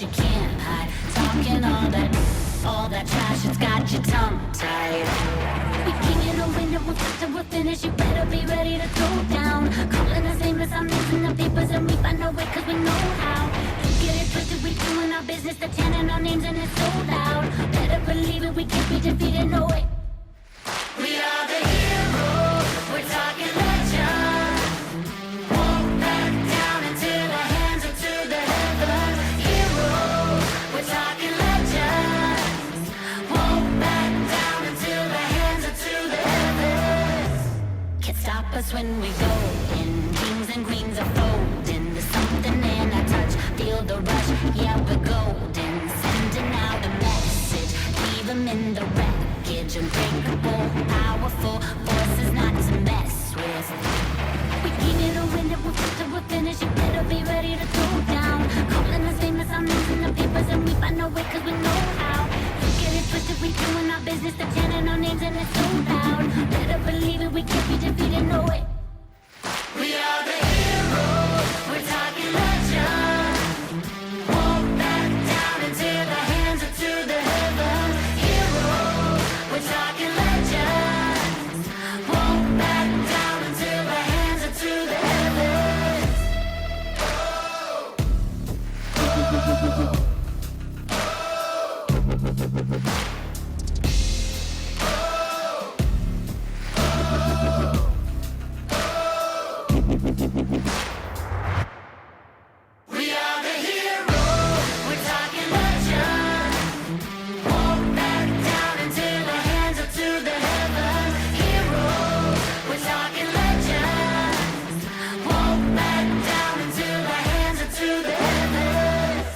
you can't hide. Talking all that trash, it's got your tongue tied. We king in the window, we'll start till we're finished. You better be ready to throw down. Calling us nameless, I'm missing the papers, and we find our way cause we know how. You get it twisted, we doing our business, they're chanting our names and it's so loud. Better believe it, we can't be defeated, no way. We are the heroes, we're talking legend. Won't back down until our hands are to the heavens. Heroes, we're talking legends. Won't back down until our hands are to the heavens. Can't stop us when we go in. Kings and queens are folding. There's something in our touch, feel the rush. Yeah, we're golden, sending out a message. Leave them in the wreckage. Unbreakable, powerful forces not to mess with. We keep it a win, we'll fight till we're finished. You better be ready to throw down. Calling us famous, I'm losing the papers, and we find our way cause we know how. You get it twisted, we doing our business, they're chanting our names and it's so loud. Better believe it, we can't be defeated, no way. We are the heroes, we're talking legend. Won't back down until our hands are to the heavens. Heroes, we're talking legends. Won't back down until our hands are to the heavens. We are the heroes, we're talking legend. Won't back down until our hands are to the heavens. Heroes, we're talking legends. Won't back down until our hands are to the heavens.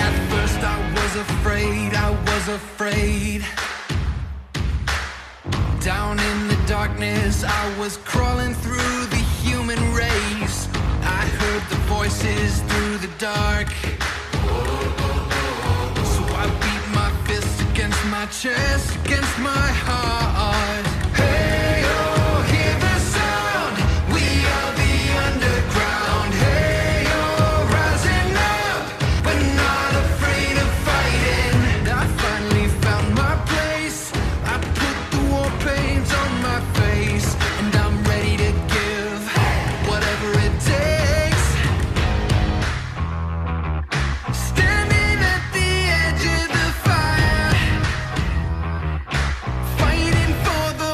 At first I was afraid. Down in the darkness, I was crawling through the human race. I heard the voices through the dark. So I beat my fist against my chest, against my heart. Hey, oh, hear the sound. We are the underground. Hey, oh, rising up, but not afraid of fighting. I finally found my place. I put the war paint on my face, and I'm ready to give whatever it takes. Standing at the edge of the fire, fighting for the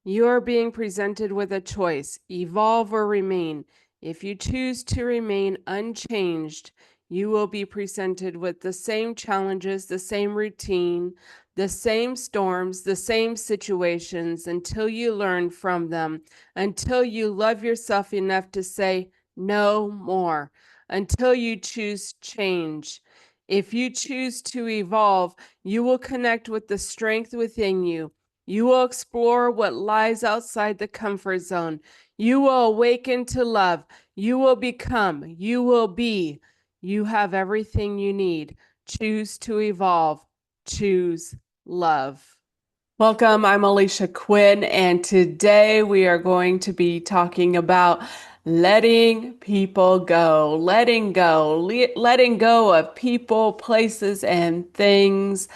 You are being presented with a choice: evolve or remain. If you choose to remain unchanged, you will be presented with the same challenges, the same routine, the same storms, the same situations until you learn from them, until you love yourself enough to say no more, until you choose change. If you choose to evolve, you will connect with the strength within you. You will explore what lies outside the comfort zone. You will awaken to love. You will become. You will be. You have everything you need. Choose to evolve. Choose love. Welcome, I'm Alicia Quinn, and today we are going to be talking about letting people go, letting go of people, places, and things.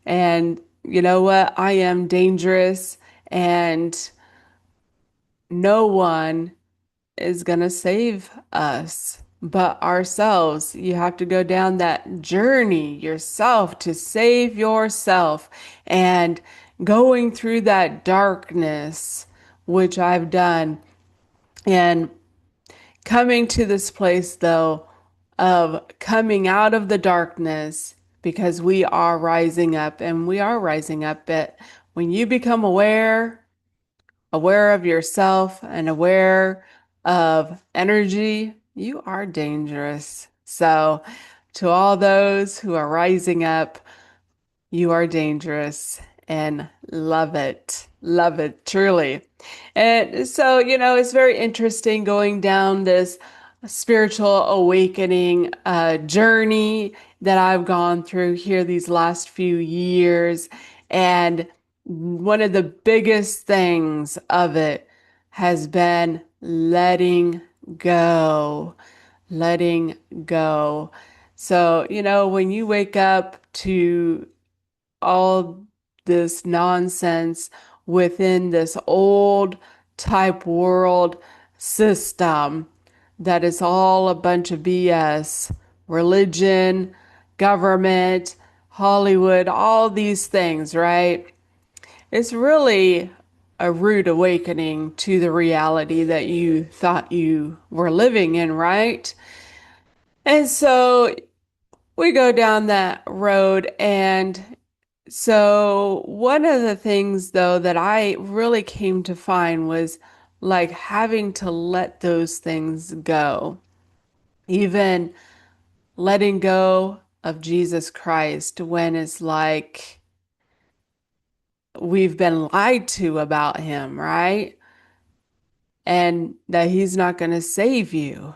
And you know what? I am dangerous, and no one is going to save us but ourselves. You have to go down that journey yourself to save yourself. And going through that darkness, which I've done, and coming to this place, though, of coming out of the darkness because we are rising up and we are rising up. But when you become aware of yourself and aware of energy, you are dangerous. So, to all those who are rising up, you are dangerous and love it. Love it, truly. And so, it's very interesting going down this spiritual awakening journey that I've gone through here these last few years. And one of the biggest things of it has been go, letting go. So, when you wake up to all this nonsense within this old type world system that is all a bunch of BS, religion, government, Hollywood, all these things, right? It's really a rude awakening to the reality that you thought you were living in, right? And so we go down that road. And so one of the things, though, that I really came to find was like having to let those things go, even letting go of Jesus Christ when it's like we've been lied to about him, right? And that he's not going to save you.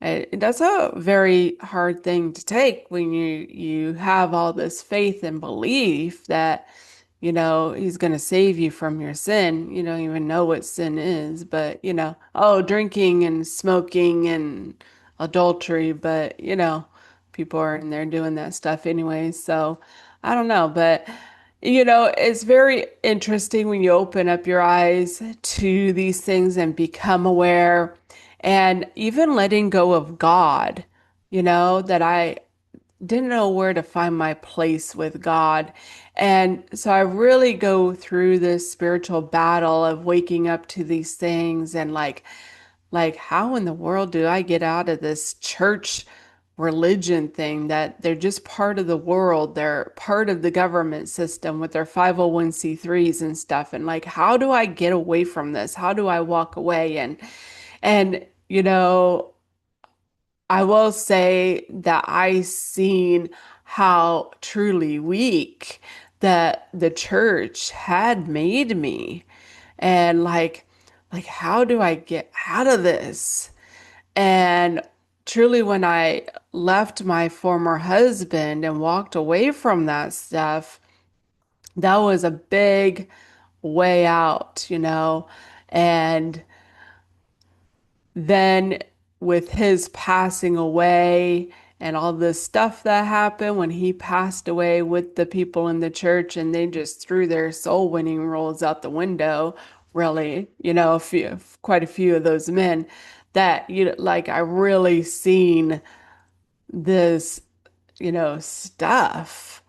That's a very hard thing to take when you have all this faith and belief that, he's going to save you from your sin. You don't even know what sin is, but, oh, drinking and smoking and adultery, but, people are in there doing that stuff anyway. So I don't know, but, it's very interesting when you open up your eyes to these things and become aware and even letting go of God, that I didn't know where to find my place with God. And so I really go through this spiritual battle of waking up to these things and like how in the world do I get out of this church religion thing that they're just part of the world, they're part of the government system with their 501(c)(3)s and stuff, and like how do I get away from this? How do I walk away? And I will say that I seen how truly weak that the church had made me. And like how do I get out of this? And truly when I left my former husband and walked away from that stuff, that was a big way out, And then with his passing away and all this stuff that happened when he passed away with the people in the church and they just threw their soul winning roles out the window, really, quite a few of those men that like I really seen this, stuff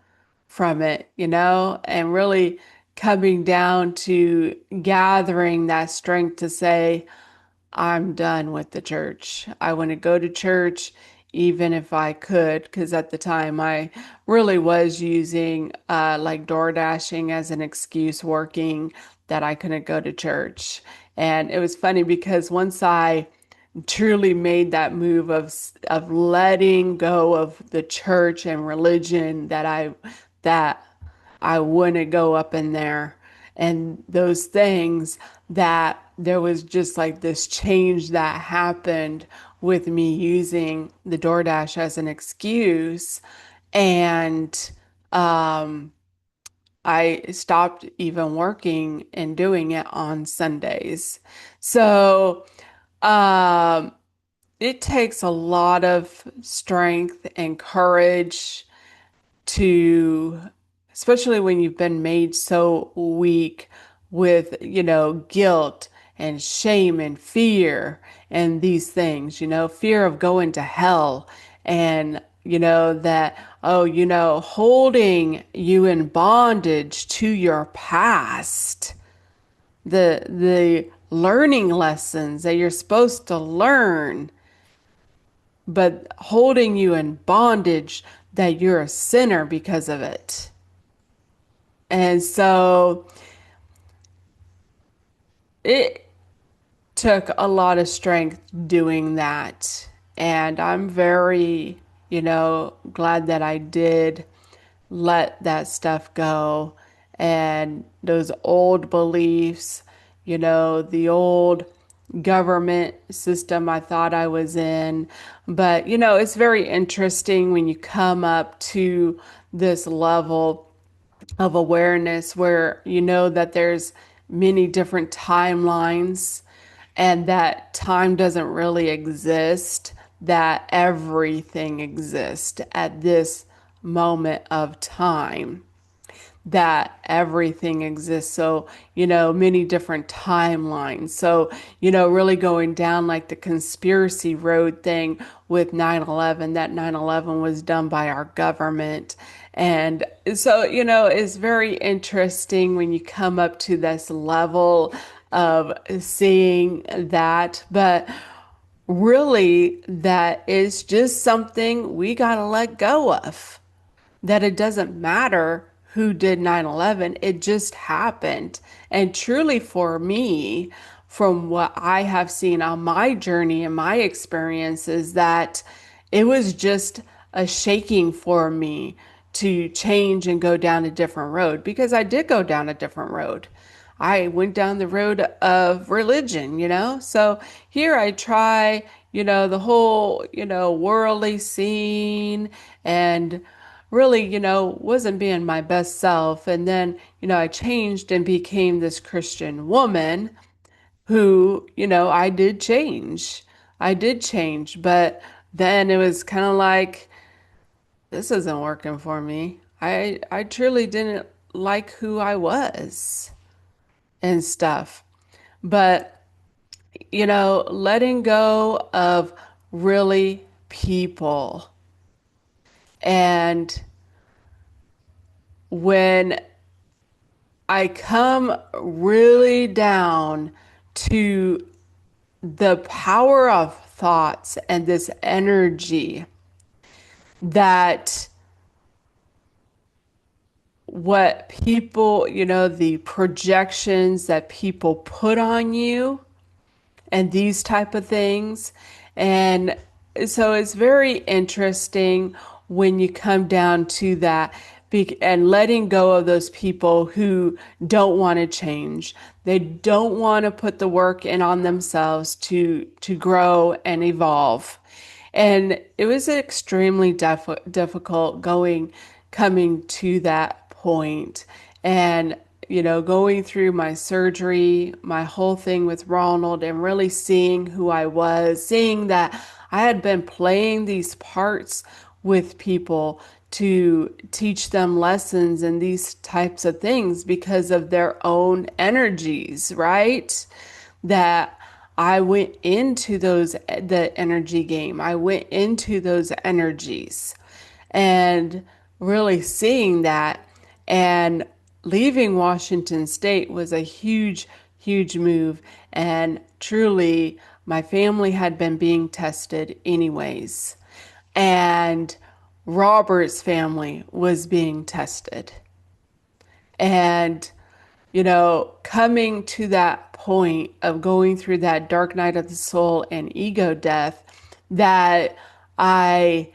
from it, and really coming down to gathering that strength to say, I'm done with the church. I want to go to church even if I could, because at the time I really was using like door dashing as an excuse working that I couldn't go to church. And it was funny because once I truly made that move of letting go of the church and religion that I wouldn't go up in there and those things, that there was just like this change that happened with me using the DoorDash as an excuse. And I stopped even working and doing it on Sundays. So um, it takes a lot of strength and courage to, especially when you've been made so weak with, guilt and shame and fear and these things, fear of going to hell and, that, oh, holding you in bondage to your past, the learning lessons that you're supposed to learn, but holding you in bondage that you're a sinner because of it. And so it took a lot of strength doing that. And I'm very, glad that I did let that stuff go. And those old beliefs, the old government system I thought I was in. But, it's very interesting when you come up to this level of awareness where you know that there's many different timelines and that time doesn't really exist, that everything exists at this moment of time, that everything exists. So, many different timelines. So, really going down like the conspiracy road thing with 9/11, that 9/11 was done by our government. And so, it's very interesting when you come up to this level of seeing that. But really, that is just something we got to let go of, that it doesn't matter who did 9/11, it just happened. And truly for me, from what I have seen on my journey and my experiences, that it was just a shaking for me to change and go down a different road, because I did go down a different road. I went down the road of religion, So here I try, the whole, worldly scene, and really, wasn't being my best self. And then, I changed and became this Christian woman who, I did change. I did change, but then it was kind of like, this isn't working for me. I truly didn't like who I was and stuff. But, letting go of really people. And when I come really down to the power of thoughts and this energy, that what people, the projections that people put on you and these type of things. And so it's very interesting when you come down to that, and letting go of those people who don't want to change. They don't want to put the work in on themselves to grow and evolve. And it was extremely difficult coming to that point. And, going through my surgery, my whole thing with Ronald, and really seeing who I was, seeing that I had been playing these parts with people to teach them lessons and these types of things because of their own energies, right? That I went into the energy game. I went into those energies and really seeing that. And leaving Washington State was a huge, huge move. And truly, my family had been being tested anyways. And Robert's family was being tested. And, coming to that point of going through that dark night of the soul and ego death, that I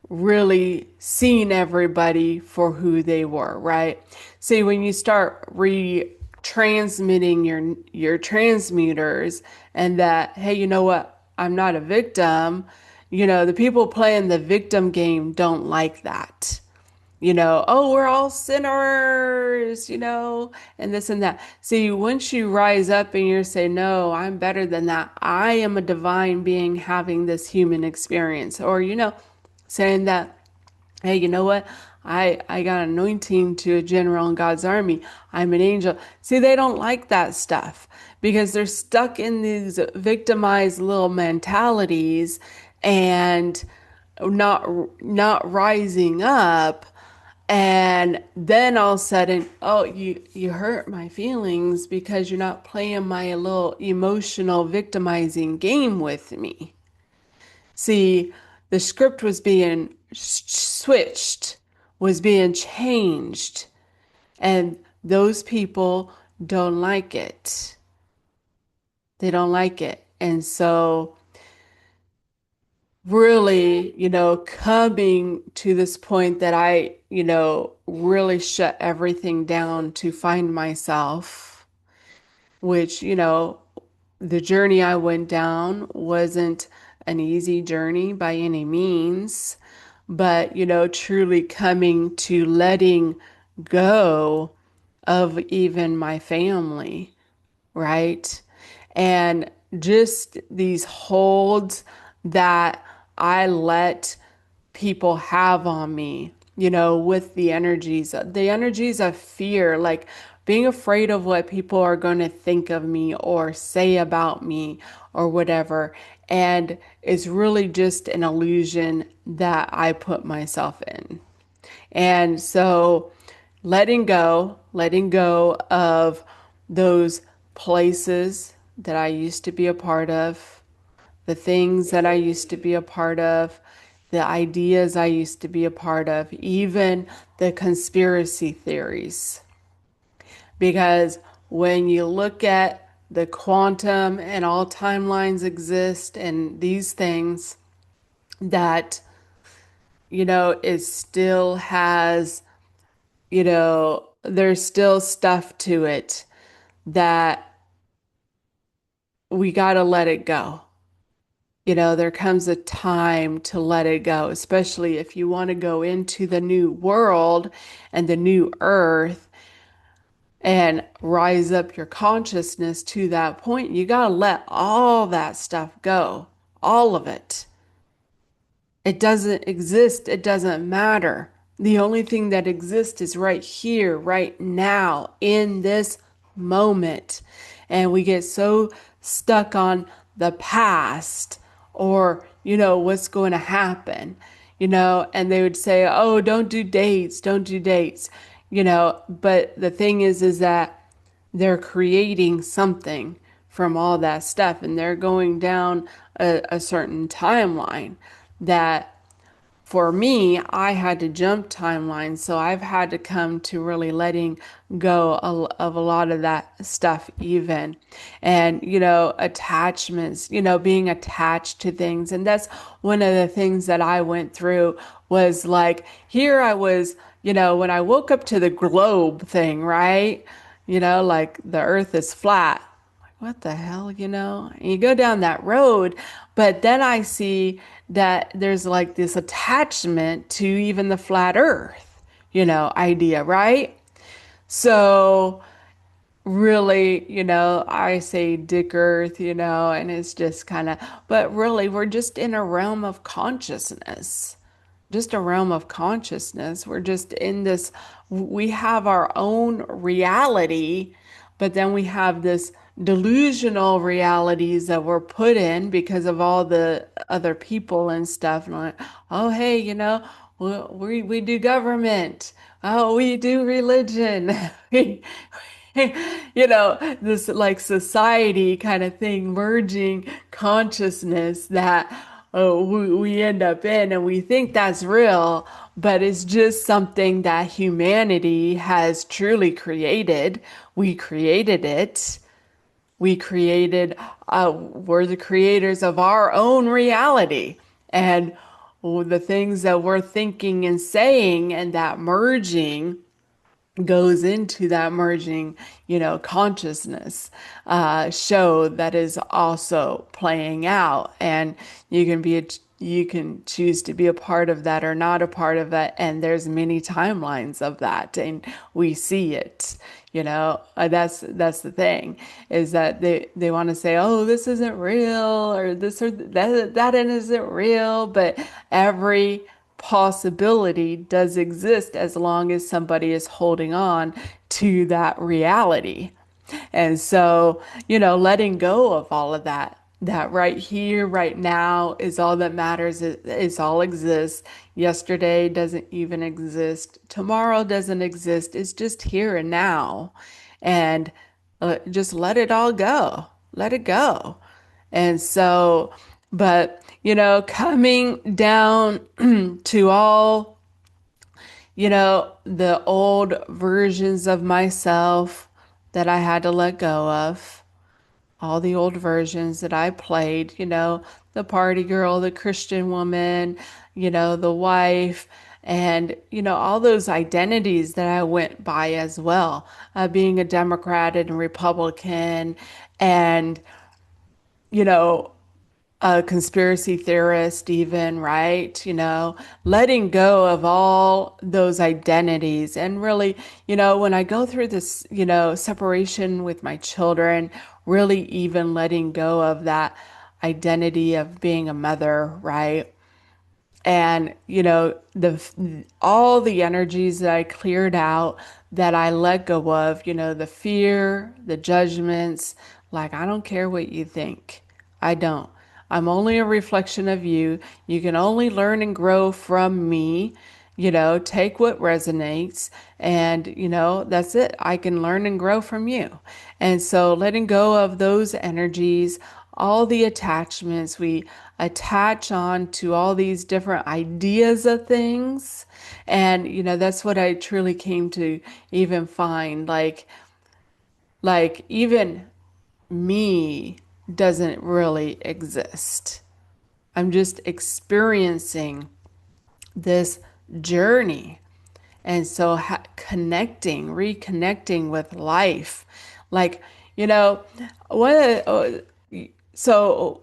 really seen everybody for who they were, right? See, when you start retransmitting your transmuters and that, hey, you know what? I'm not a victim. The people playing the victim game don't like that. Oh, we're all sinners, and this and that. See, once you rise up and you say, no, I'm better than that. I am a divine being having this human experience. Or, saying that, hey, you know what? I got an anointing to a general in God's army. I'm an angel. See, they don't like that stuff because they're stuck in these victimized little mentalities and not rising up. And then all of a sudden, oh, you hurt my feelings because you're not playing my little emotional victimizing game with me. See, the script was being switched, was being changed, and those people don't like it. They don't like it. And so, really, coming to this point that I, really shut everything down to find myself, which, the journey I went down wasn't an easy journey by any means, but, truly coming to letting go of even my family, right? And just these holds that I let people have on me, with the energies of fear, like being afraid of what people are going to think of me or say about me or whatever. And it's really just an illusion that I put myself in. And so letting go of those places that I used to be a part of, the things that I used to be a part of, the ideas I used to be a part of, even the conspiracy theories. Because when you look at the quantum and all timelines exist and these things, that, it still has, there's still stuff to it that we got to let it go. There comes a time to let it go, especially if you want to go into the new world and the new earth and rise up your consciousness to that point. You got to let all that stuff go, all of it. It doesn't exist. It doesn't matter. The only thing that exists is right here, right now, in this moment. And we get so stuck on the past or, what's going to happen, and they would say, oh, don't do dates, don't do dates, but the thing is that they're creating something from all that stuff and they're going down a certain timeline that for me, I had to jump timelines, so I've had to come to really letting go of a lot of that stuff even. And, attachments, being attached to things. And that's one of the things that I went through was like, here I was, when I woke up to the globe thing, right? Like the earth is flat. What the hell, And you go down that road, but then I see that there's like this attachment to even the flat earth, idea, right? So really, I say dick earth, and it's just kind of, but really we're just in a realm of consciousness. Just a realm of consciousness. We're just in this, we have our own reality, but then we have this delusional realities that we're put in because of all the other people and stuff. And like, oh, hey, we do government. Oh, we do religion. This like society kind of thing, merging consciousness that we end up in, and we think that's real, but it's just something that humanity has truly created. We created it. We're the creators of our own reality. And the things that we're thinking and saying and that merging goes into that merging, consciousness show that is also playing out. And you can choose to be a part of that or not a part of it. And there's many timelines of that, and we see it. That's the thing, is that they want to say, oh, this isn't real, or this or that isn't real, but every possibility does exist as long as somebody is holding on to that reality. And so, letting go of all of that right here, right now is all that matters. It's all exists. Yesterday doesn't even exist. Tomorrow doesn't exist. It's just here and now. And just let it all go. Let it go. And so, but, coming down to all, the old versions of myself that I had to let go of, all the old versions that I played, the party girl, the Christian woman, the wife, and, all those identities that I went by as well, being a Democrat and a Republican, and, you know, a conspiracy theorist, even, right? Letting go of all those identities. And really, when I go through this, separation with my children, really even letting go of that identity of being a mother, right? And the all the energies that I cleared out, that I let go of, the fear, the judgments, like, I don't care what you think. I don't. I'm only a reflection of you. You can only learn and grow from me. Take what resonates, and that's it. I can learn and grow from you. And so letting go of those energies, all the attachments, we attach on to all these different ideas of things. And that's what I truly came to even find, like even me doesn't really exist. I'm just experiencing this journey. And so reconnecting with life. Like, one of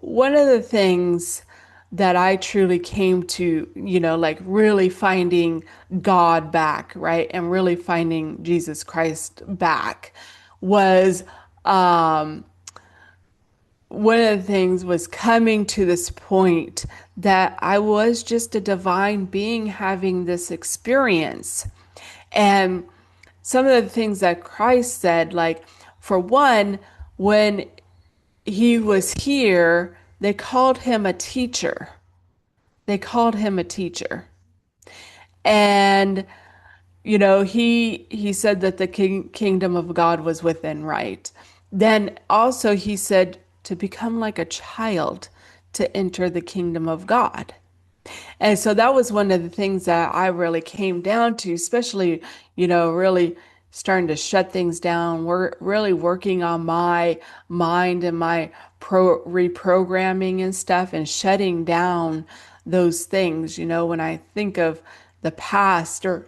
one of the things that I truly came to, like really finding God back, right? And really finding Jesus Christ back was, one of the things was coming to this point that I was just a divine being having this experience. And some of the things that Christ said, like, for one, when he was here, they called him a teacher. They called him a teacher. And he said that the kingdom of God was within, right? Then also he said to become like a child to enter the kingdom of God. And so that was one of the things that I really came down to, especially, really starting to shut things down. We're really working on my mind and my reprogramming and stuff, and shutting down those things. When I think of the past, or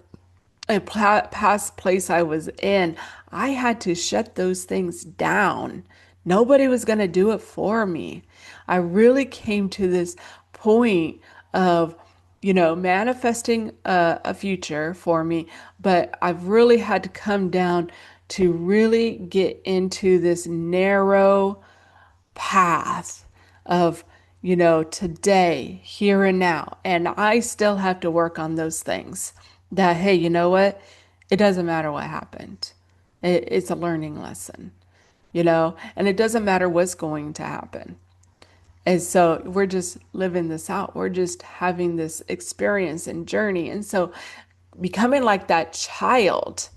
a past place I was in, I had to shut those things down. Nobody was going to do it for me. I really came to this point of, manifesting a future for me, but I've really had to come down to really get into this narrow path of, today, here and now. And I still have to work on those things that, hey, you know what? It doesn't matter what happened. It's a learning lesson, and it doesn't matter what's going to happen. And so we're just living this out. We're just having this experience and journey. And so becoming like that child,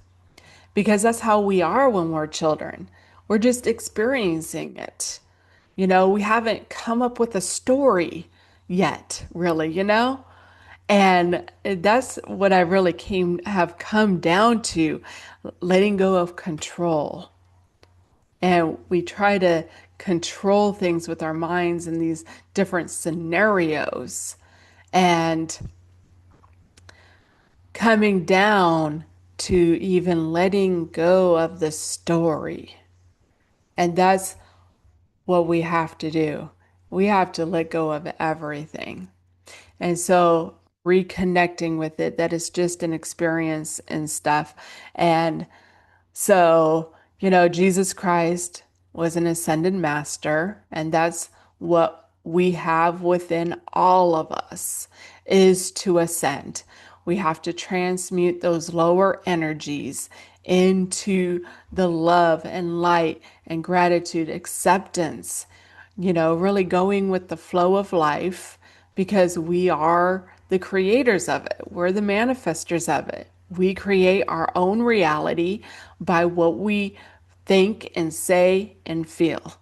because that's how we are when we're children. We're just experiencing it. We haven't come up with a story yet, really, And that's what I really have come down to, letting go of control. And we try to control things with our minds in these different scenarios. And coming down to even letting go of the story. And that's what we have to do. We have to let go of everything. And so reconnecting with it, that is just an experience and stuff. And so, Jesus Christ was an ascended master, and that's what we have within all of us, is to ascend. We have to transmute those lower energies into the love and light and gratitude, acceptance, really going with the flow of life, because we are the creators of it. We're the manifestors of it. We create our own reality by what we think and say and feel.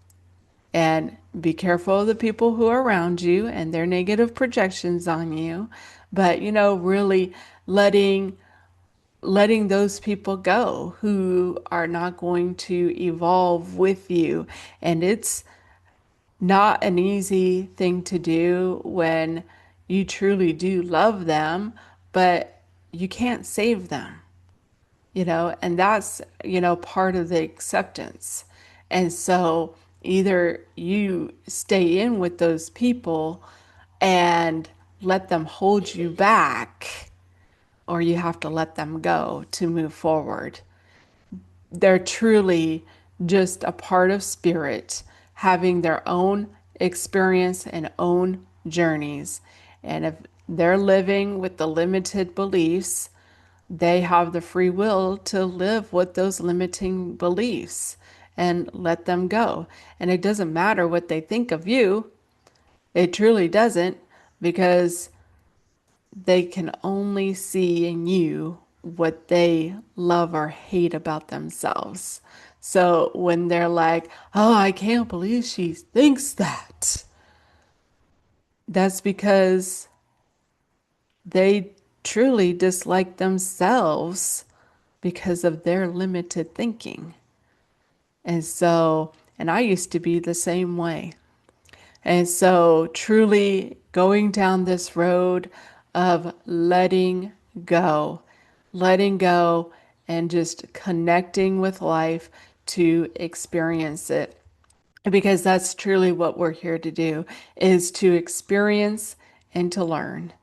And be careful of the people who are around you and their negative projections on you. But, really letting those people go who are not going to evolve with you. And it's not an easy thing to do when you truly do love them, but you can't save them, and that's, part of the acceptance. And so either you stay in with those people and let them hold you back, or you have to let them go to move forward. They're truly just a part of spirit, having their own experience and own journeys. And if they're living with the limited beliefs, they have the free will to live with those limiting beliefs and let them go. And it doesn't matter what they think of you. It truly doesn't, because they can only see in you what they love or hate about themselves. So when they're like, oh, I can't believe she thinks that, that's because they truly dislike themselves because of their limited thinking. And I used to be the same way. And so, truly going down this road of letting go, and just connecting with life to experience it. Because that's truly what we're here to do, is to experience and to learn,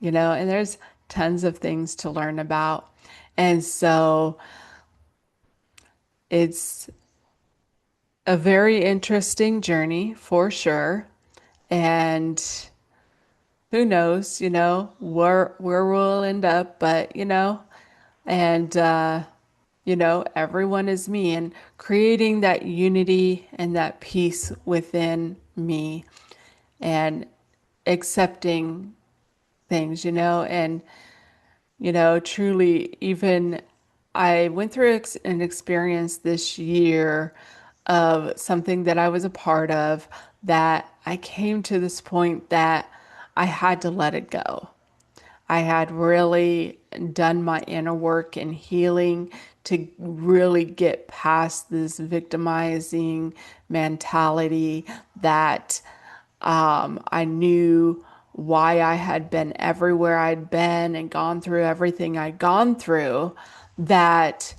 and there's tons of things to learn about. And so, it's a very interesting journey for sure. And who knows, where we'll end up, but and everyone is me, and creating that unity and that peace within me, and accepting things, and truly, even I went through an experience this year of something that I was a part of, that I came to this point that I had to let it go. I had really done my inner work and healing to really get past this victimizing mentality, that I knew why I had been everywhere I'd been and gone through everything I'd gone through, that,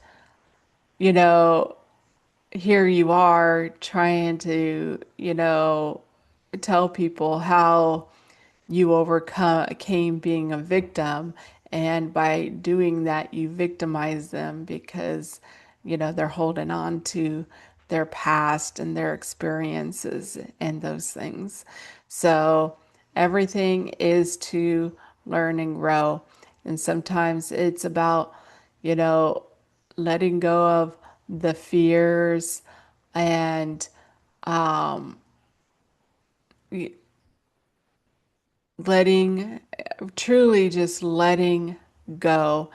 you know, here you are trying to, tell people how you overcame being a victim. And by doing that, you victimize them because, they're holding on to their past and their experiences and those things. So everything is to learn and grow. And sometimes it's about, you know, letting go of the fears and letting, truly just letting go.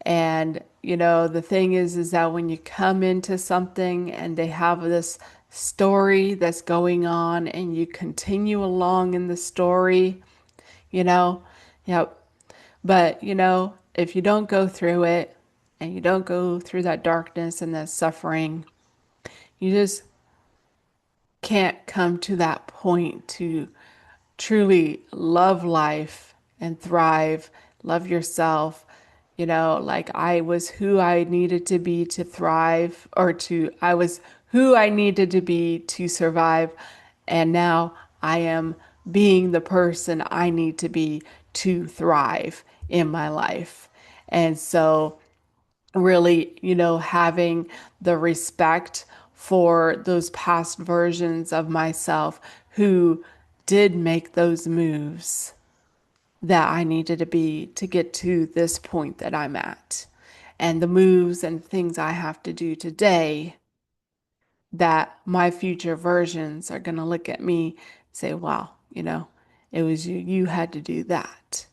And, the thing is that when you come into something and they have this story that's going on and you continue along in the story, yep. But, if you don't go through it and you don't go through that darkness and that suffering, you just can't come to that point to truly love life and thrive, love yourself. Like I was who I needed to be to thrive, I was who I needed to be to survive. And now I am being the person I need to be to thrive in my life. And so, really, having the respect for those past versions of myself who did make those moves that I needed to be to get to this point that I'm at, and the moves and things I have to do today that my future versions are going to look at me and say, wow, it was you had to do that.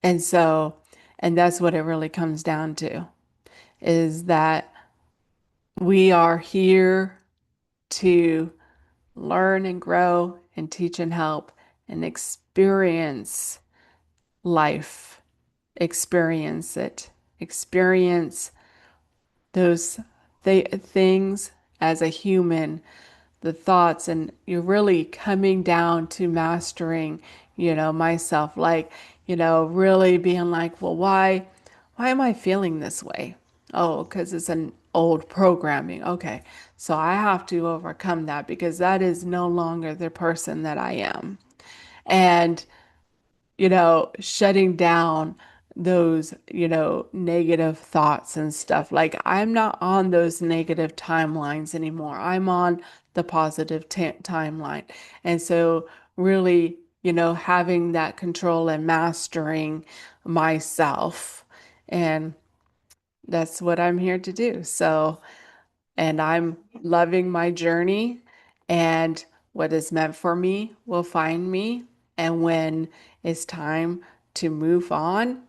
And so, and that's what it really comes down to, is that we are here to learn and grow and teach and help and experience life, experience it, experience those things as a human, the thoughts, and you're really coming down to mastering, myself, like, really being like, well, why am I feeling this way? Oh, because it's an old programming. Okay, so I have to overcome that because that is no longer the person that I am. And shutting down those, negative thoughts and stuff. Like I'm not on those negative timelines anymore. I'm on the positive timeline. And so really, having that control and mastering myself. And that's what I'm here to do. So, and I'm loving my journey, and what is meant for me will find me. And when it's time to move on,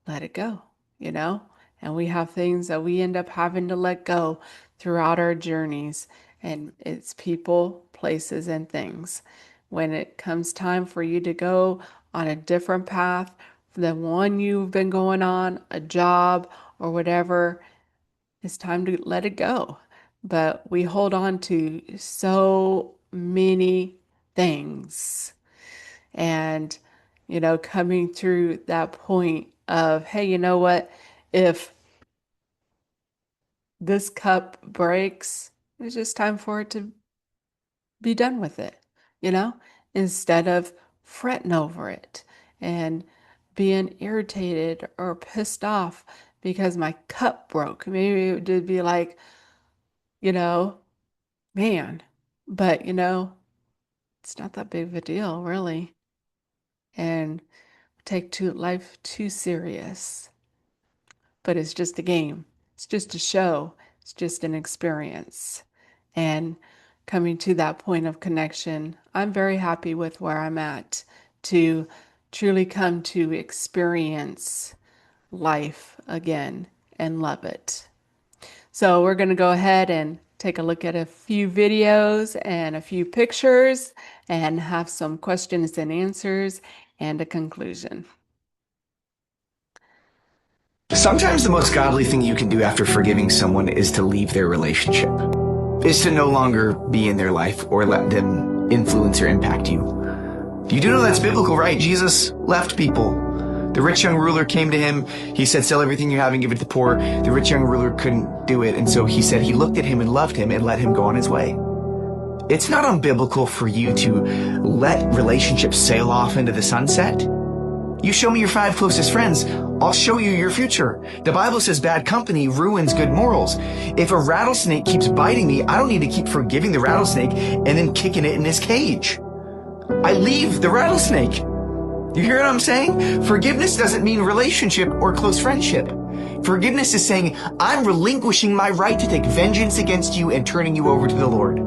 let it go, And we have things that we end up having to let go throughout our journeys, and it's people, places, and things. When it comes time for you to go on a different path than one you've been going on, a job or whatever, it's time to let it go. But we hold on to so many things. And, coming through that point of, hey, you know what? If this cup breaks, it's just time for it to be done with it, instead of fretting over it and being irritated or pissed off because my cup broke. Maybe it would be like, man, but it's not that big of a deal, really. And take life too serious. But it's just a game. It's just a show. It's just an experience. And coming to that point of connection, I'm very happy with where I'm at to truly come to experience life again and love it. So we're going to go ahead and take a look at a few videos and a few pictures and have some questions and answers and a conclusion. Sometimes the most godly thing you can do after forgiving someone is to leave their relationship, is to no longer be in their life or let them influence or impact you. You do know that's biblical, right? Jesus left people. The rich young ruler came to him. He said, sell everything you have and give it to the poor. The rich young ruler couldn't do it. And so he said he looked at him and loved him and let him go on his way. It's not unbiblical for you to let relationships sail off into the sunset. You show me your 5 closest friends, I'll show you your future. The Bible says bad company ruins good morals. If a rattlesnake keeps biting me, I don't need to keep forgiving the rattlesnake and then kicking it in his cage. I leave the rattlesnake. You hear what I'm saying? Forgiveness doesn't mean relationship or close friendship. Forgiveness is saying, I'm relinquishing my right to take vengeance against you and turning you over to the Lord,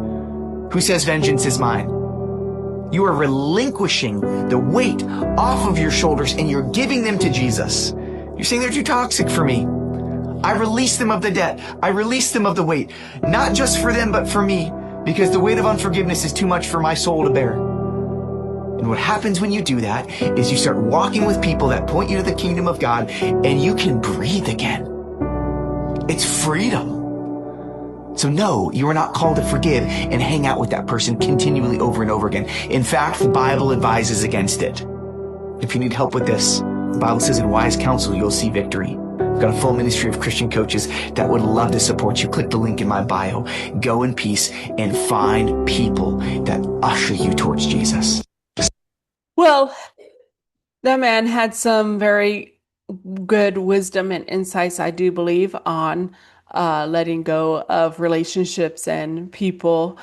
who says vengeance is mine. You are relinquishing the weight off of your shoulders and you're giving them to Jesus. You're You're saying they're too toxic for me. I release them of the debt. I release them of the weight. Not just for them, but for me. Because the weight of unforgiveness is too much for my soul to bear. And what happens when you do that is you start walking with people that point you to the kingdom of God, and you can breathe again. It's freedom. So no, you are not called to forgive and hang out with that person continually over and over again. In fact, the Bible advises against it. If you need help with this, the Bible says in wise counsel, you'll see victory. I've got a full ministry of Christian coaches that would love to support you. Click the link in my bio. Go in peace and find people that usher you towards Jesus. Well, that man had some very good wisdom and insights, I do believe, on letting go of relationships and people,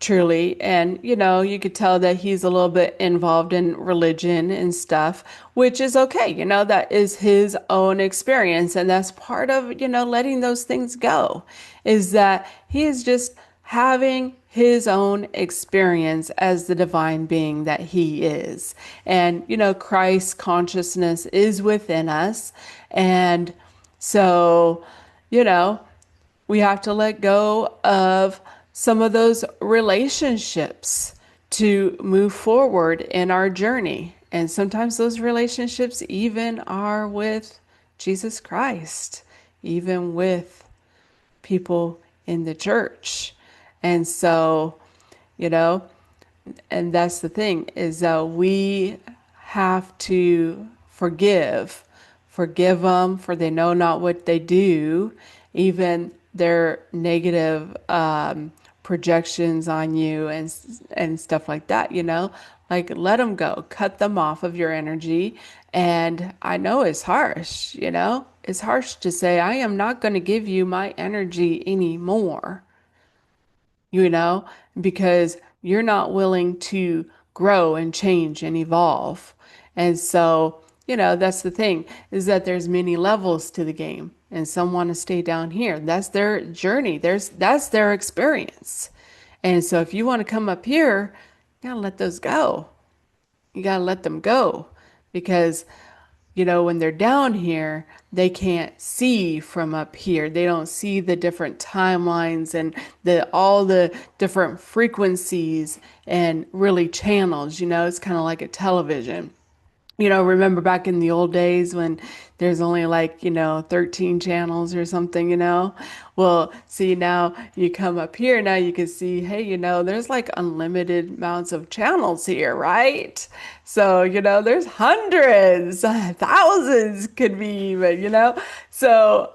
truly. And, you could tell that he's a little bit involved in religion and stuff, which is okay. That is his own experience. And that's part of, letting those things go, is that he is just having his own experience as the divine being that he is. And, Christ's consciousness is within us. And so, we have to let go of some of those relationships to move forward in our journey. And sometimes those relationships even are with Jesus Christ, even with people in the church. And so, and that's the thing, is we have to forgive them, for they know not what they do, even their negative projections on you and stuff like that, like let them go, cut them off of your energy. And I know it's harsh, it's harsh to say, I am not going to give you my energy anymore, because you're not willing to grow and change and evolve. And so, that's the thing, is that there's many levels to the game, and some want to stay down here. That's their journey. That's their experience. And so if you want to come up here, you gotta let those go. You gotta let them go, because, when they're down here, they can't see from up here. They don't see the different timelines and all the different frequencies and really channels. It's kind of like a television. Remember back in the old days when there's only 13 channels or something, Well, see, now you come up here, now you can see, hey, there's unlimited amounts of channels here, right? So, there's hundreds, thousands could be even, So,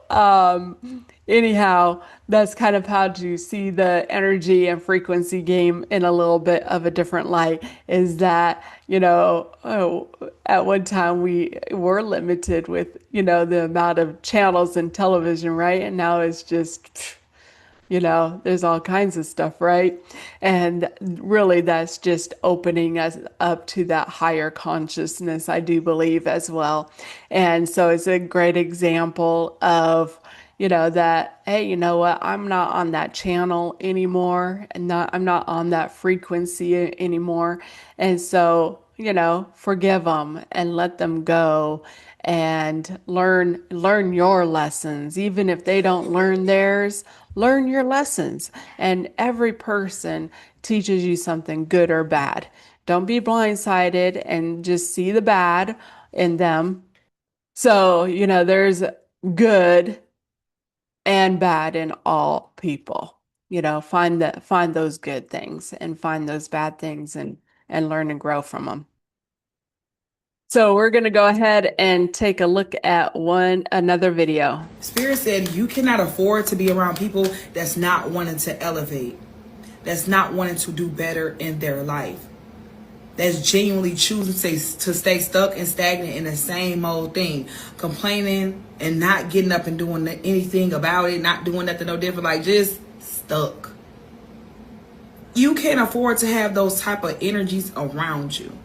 anyhow, that's kind of how to see the energy and frequency game in a little bit of a different light, is that, at one time we were limited with, the amount of channels in television, right? And now it's just, there's all kinds of stuff, right? And really that's just opening us up to that higher consciousness, I do believe, as well. And so it's a great example of, that, hey, you know what, I'm not on that channel anymore, and I'm not on that frequency anymore. And so, forgive them and let them go, and learn your lessons. Even if they don't learn theirs, learn your lessons. And every person teaches you something, good or bad. Don't be blindsided and just see the bad in them. So, there's good and bad in all people. Find those good things and find those bad things, and learn and grow from them. So we're going to go ahead and take a look at another video. Spirit said you cannot afford to be around people that's not wanting to elevate, that's not wanting to do better in their life, that's genuinely choosing to stay stuck and stagnant in the same old thing, complaining and not getting up and doing anything about it, not doing nothing no different, just stuck. You can't afford to have those type of energies around you.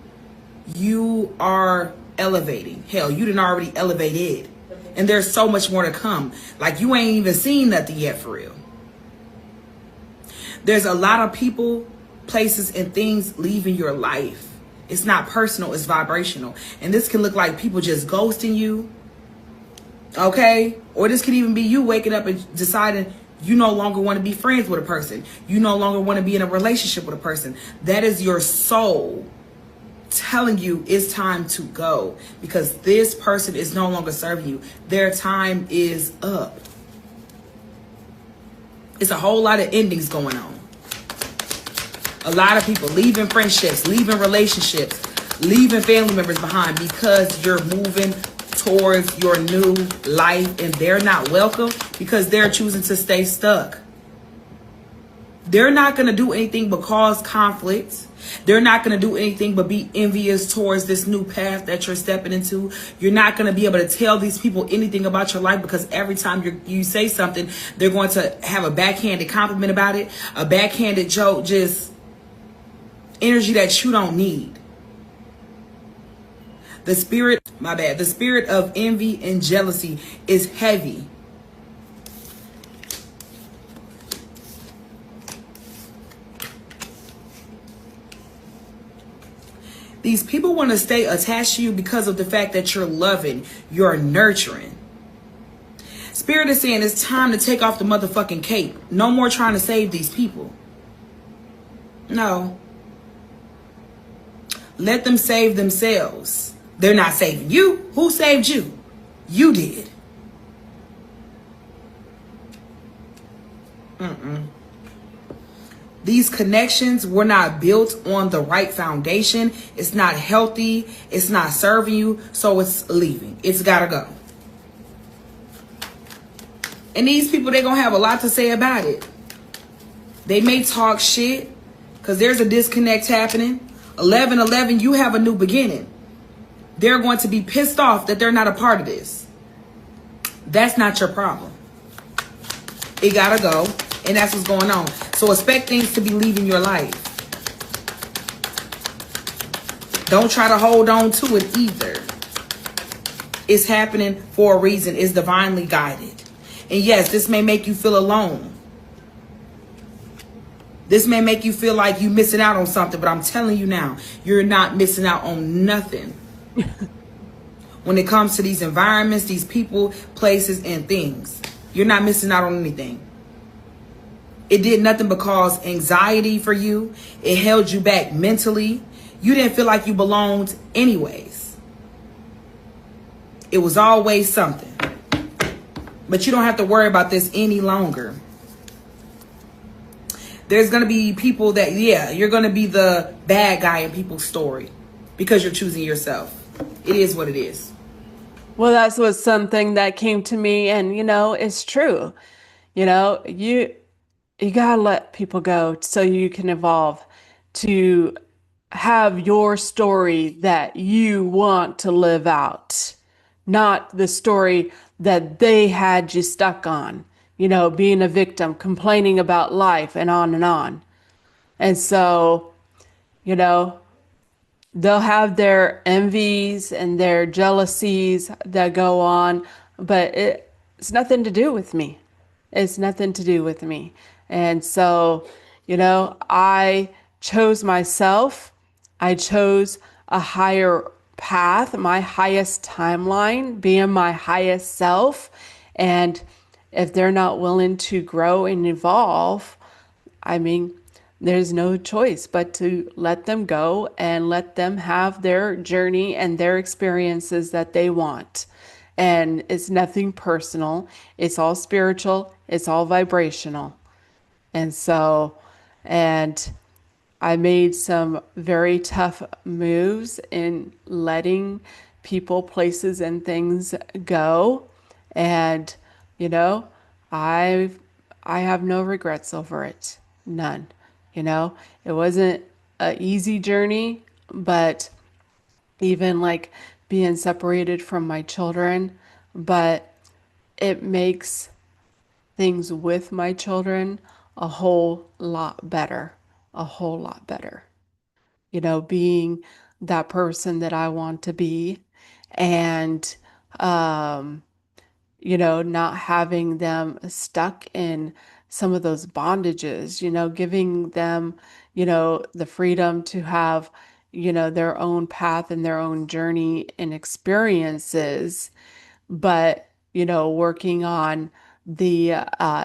You are elevating. Hell, you done already elevated. And there's so much more to come. You ain't even seen nothing yet for real. There's a lot of people, places, and things leaving your life. It's not personal, it's vibrational. And this can look like people just ghosting you. Okay? Or this could even be you waking up and deciding you no longer want to be friends with a person. You no longer want to be in a relationship with a person. That is your soul telling you it's time to go, because this person is no longer serving you. Their time is up. It's a whole lot of endings going on. A lot of people leaving friendships, leaving relationships, leaving family members behind because you're moving towards your new life and they're not welcome because they're choosing to stay stuck. They're not going to do anything but cause conflict. They're not going to do anything but be envious towards this new path that you're stepping into. You're not going to be able to tell these people anything about your life because every time you say something, they're going to have a backhanded compliment about it, a backhanded joke, just energy that you don't need. The spirit of envy and jealousy is heavy. These people want to stay attached to you because of the fact that you're loving, you're nurturing. Spirit is saying it's time to take off the motherfucking cape. No more trying to save these people. No. Let them save themselves. They're not saving you. Who saved you? You did. These connections were not built on the right foundation. It's not healthy. It's not serving you. So it's leaving. It's got to go. And these people, they're going to have a lot to say about it. They may talk shit because there's a disconnect happening. 11-11, you have a new beginning. They're going to be pissed off that they're not a part of this. That's not your problem. It got to go. And that's what's going on. So expect things to be leaving your life. Don't try to hold on to it either. It's happening for a reason. It's divinely guided. And yes, this may make you feel alone. This may make you feel like you're missing out on something. But I'm telling you now, you're not missing out on nothing. When it comes to these environments, these people, places, and things, you're not missing out on anything. It did nothing but cause anxiety for you. It held you back mentally. You didn't feel like you belonged anyways. It was always something. But you don't have to worry about this any longer. There's going to be people that, yeah, you're going to be the bad guy in people's story because you're choosing yourself. It is what it is. Well, that was something that came to me, and it's true. You gotta let people go so you can evolve, to have your story that you want to live out, not the story that they had you stuck on, being a victim, complaining about life, and on and on. And so, they'll have their envies and their jealousies that go on, but it's nothing to do with me. It's nothing to do with me. And so, I chose myself. I chose a higher path, my highest timeline, being my highest self. And if they're not willing to grow and evolve, there's no choice but to let them go and let them have their journey and their experiences that they want. And it's nothing personal. It's all spiritual. It's all vibrational. And I made some very tough moves in letting people, places, and things go. And, I have no regrets over it. None. It wasn't an easy journey, but even like being separated from my children, but it makes things with my children a whole lot better, being that person that I want to be, and, not having them stuck in some of those bondages, giving them, the freedom to have, their own path and their own journey and experiences. But, working on the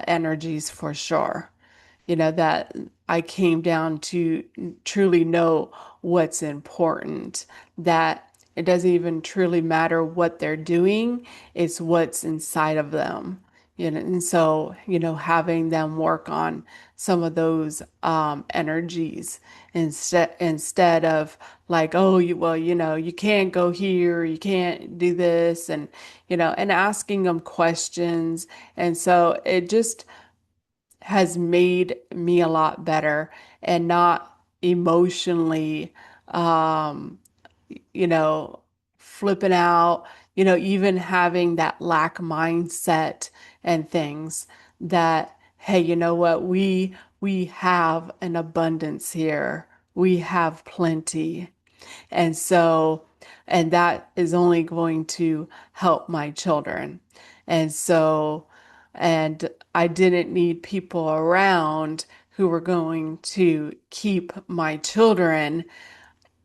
energies for sure. That I came down to truly know what's important, that it doesn't even truly matter what they're doing, it's what's inside of them. And so, having them work on some of those energies instead of like, oh, you can't go here, you can't do this, and asking them questions. And so it just has made me a lot better and not emotionally, um, you know, flipping out, even having that lack mindset and things that, hey, you know what, we have an abundance here. We have plenty. And so, and that is only going to help my children. And so, and I didn't need people around who were going to keep my children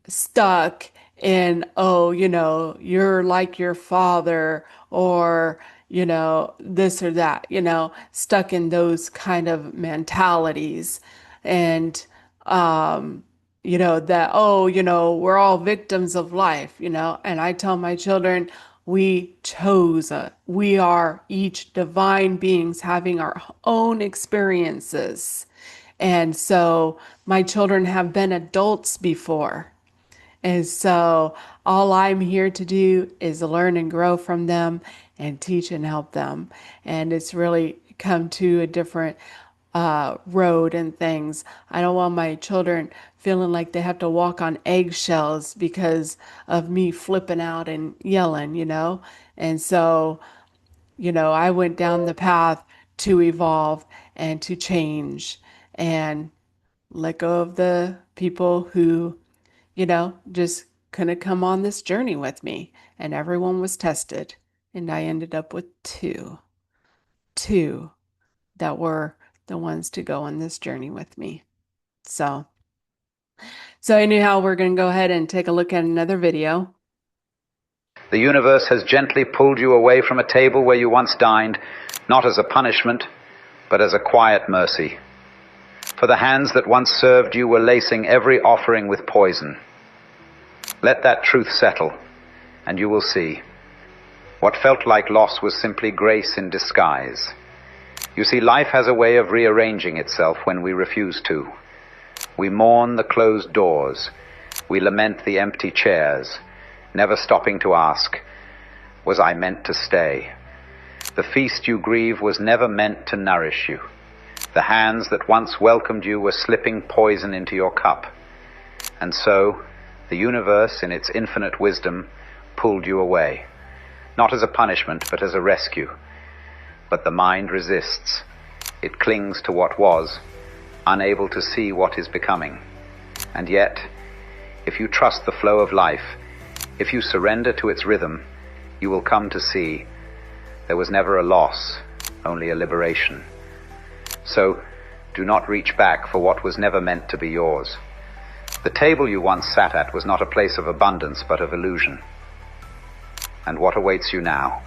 stuck in, oh, you're like your father, or, this or that, stuck in those kind of mentalities. And, that, oh, we're all victims of life, and I tell my children, we chose, we are each divine beings having our own experiences. And so my children have been adults before. And so all I'm here to do is learn and grow from them and teach and help them. And it's really come to a different road and things. I don't want my children feeling like they have to walk on eggshells because of me flipping out and yelling, And so, I went down the path to evolve and to change and let go of the people who just couldn't come on this journey with me. And everyone was tested. And I ended up with two that were the ones to go on this journey with me. So anyhow, we're going to go ahead and take a look at another video. The universe has gently pulled you away from a table where you once dined, not as a punishment, but as a quiet mercy. For the hands that once served you were lacing every offering with poison. Let that truth settle, and you will see. What felt like loss was simply grace in disguise. You see, life has a way of rearranging itself when we refuse to. We mourn the closed doors. We lament the empty chairs, never stopping to ask, was I meant to stay? The feast you grieve was never meant to nourish you. The hands that once welcomed you were slipping poison into your cup. And so, the universe, in its infinite wisdom, pulled you away, not as a punishment, but as a rescue. But the mind resists. It clings to what was, unable to see what is becoming. And yet, if you trust the flow of life, if you surrender to its rhythm, you will come to see there was never a loss, only a liberation. So, do not reach back for what was never meant to be yours. The table you once sat at was not a place of abundance, but of illusion. And what awaits you now?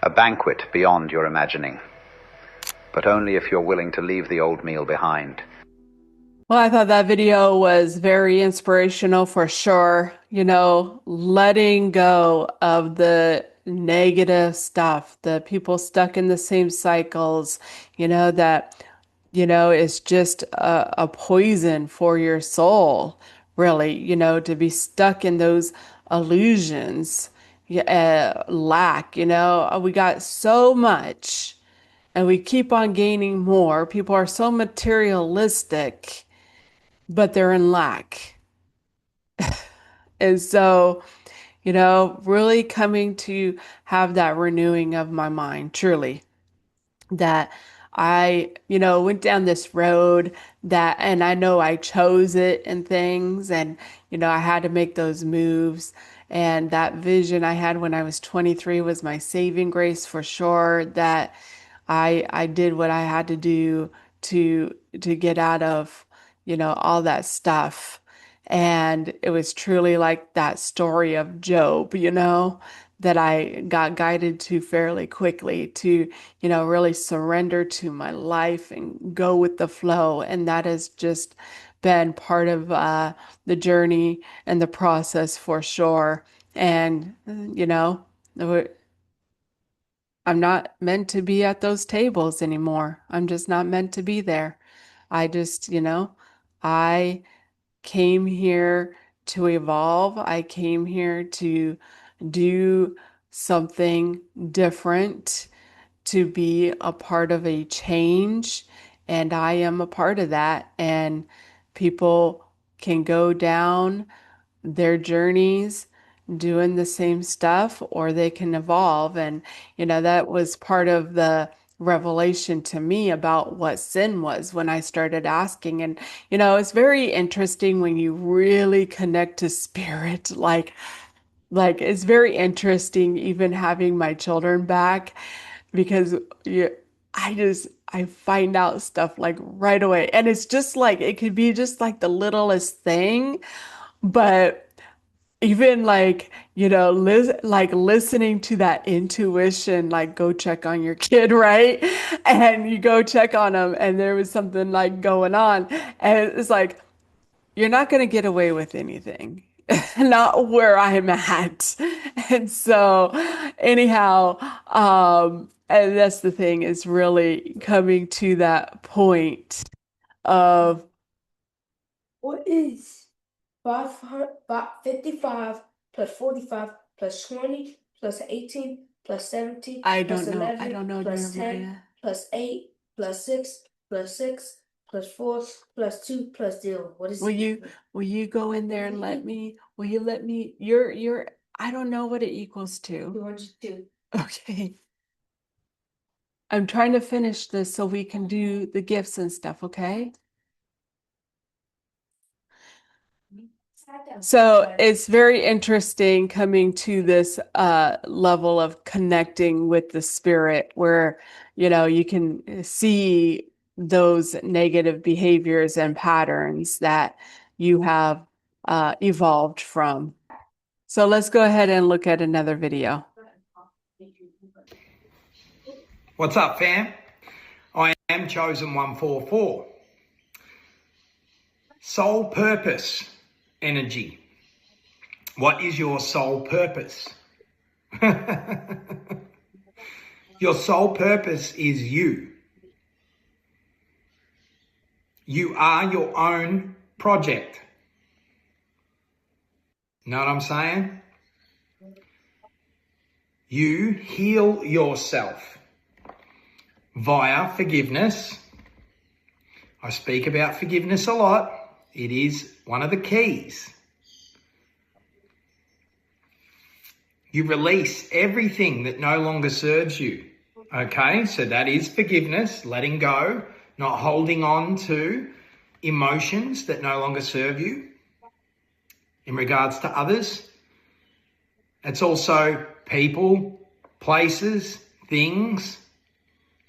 A banquet beyond your imagining, but only if you're willing to leave the old meal behind. Well, I thought that video was very inspirational for sure. Letting go of the negative stuff, the people stuck in the same cycles, that it's just a poison for your soul, really, to be stuck in those illusions, lack, we got so much and we keep on gaining more. People are so materialistic, but they're in lack. And so, really coming to have that renewing of my mind, truly, that I, went down this road and I know I chose it and things, and, I had to make those moves. And that vision I had when I was 23 was my saving grace for sure, that I did what I had to do to get out of, all that stuff. And it was truly like that story of Job, that I got guided to fairly quickly to, really surrender to my life and go with the flow. And that has just been part of the journey and the process for sure. And, I'm not meant to be at those tables anymore. I'm just not meant to be there. I just, I came here to evolve. I came here to do something different, to be a part of a change, and I am a part of that. And people can go down their journeys doing the same stuff, or they can evolve. And, that was part of the revelation to me about what sin was when I started asking. And, it's very interesting when you really connect to spirit, like it's very interesting even having my children back because I find out stuff like right away. And it's just like it could be just like the littlest thing, but even like, listening to that intuition, like go check on your kid, right? And you go check on them and there was something like going on. And it's like, you're not going to get away with anything, not where I'm at. And so, anyhow, and that's the thing is really coming to that point of What is 55 plus 45 plus 20 plus 18 plus 17 I plus don't know. 11 I don't know, plus 10 Jeremiah. plus 8 plus 6 plus 6 plus 4 plus 2 plus 0. What is it? Will you go in there and will you let me, I don't know what it equals to. 202. Okay. I'm trying to finish this so we can do the gifts and stuff, okay? So it's very interesting coming to this level of connecting with the spirit where, you can see those negative behaviors and patterns that you have evolved from. So let's go ahead and look at another video. What's up, fam? I am Chosen 144. Soul purpose energy. What is your soul purpose? Your soul purpose is you. You are your own project. Know what I'm saying? You heal yourself via forgiveness. I speak about forgiveness a lot. It is one of the keys. You release everything that no longer serves you. Okay, so that is forgiveness, letting go, not holding on to emotions that no longer serve you in regards to others. It's also people, places, things,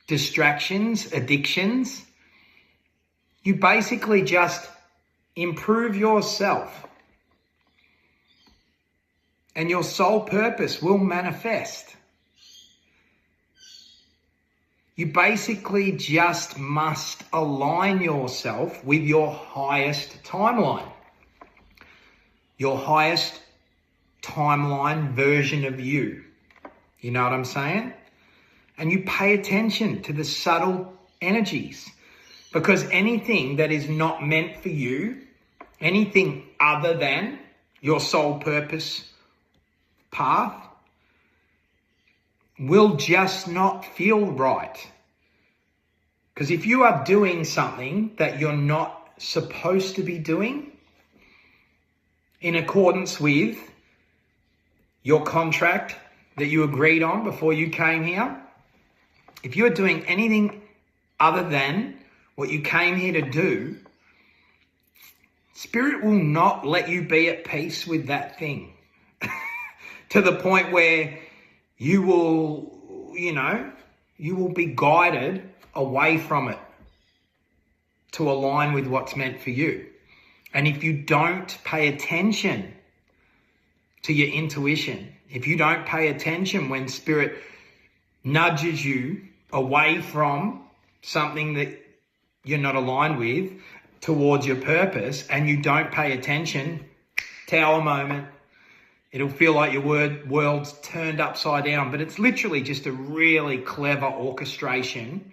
distractions, addictions. You basically just improve yourself and your soul purpose will manifest. You basically just must align yourself with your highest timeline. Your highest timeline version of you. You know what I'm saying? And you pay attention to the subtle energies, because anything that is not meant for you, anything other than your soul purpose path, will just not feel right. Because if you are doing something that you're not supposed to be doing in accordance with your contract that you agreed on before you came here, if you are doing anything other than what you came here to do, Spirit will not let you be at peace with that thing to the point where you will, you will be guided away from it to align with what's meant for you. And if you don't pay attention to your intuition, If you don't pay attention when spirit nudges you away from something that you're not aligned with towards your purpose, and you don't pay attention, tower moment, it'll feel like your world's turned upside down, but it's literally just a really clever orchestration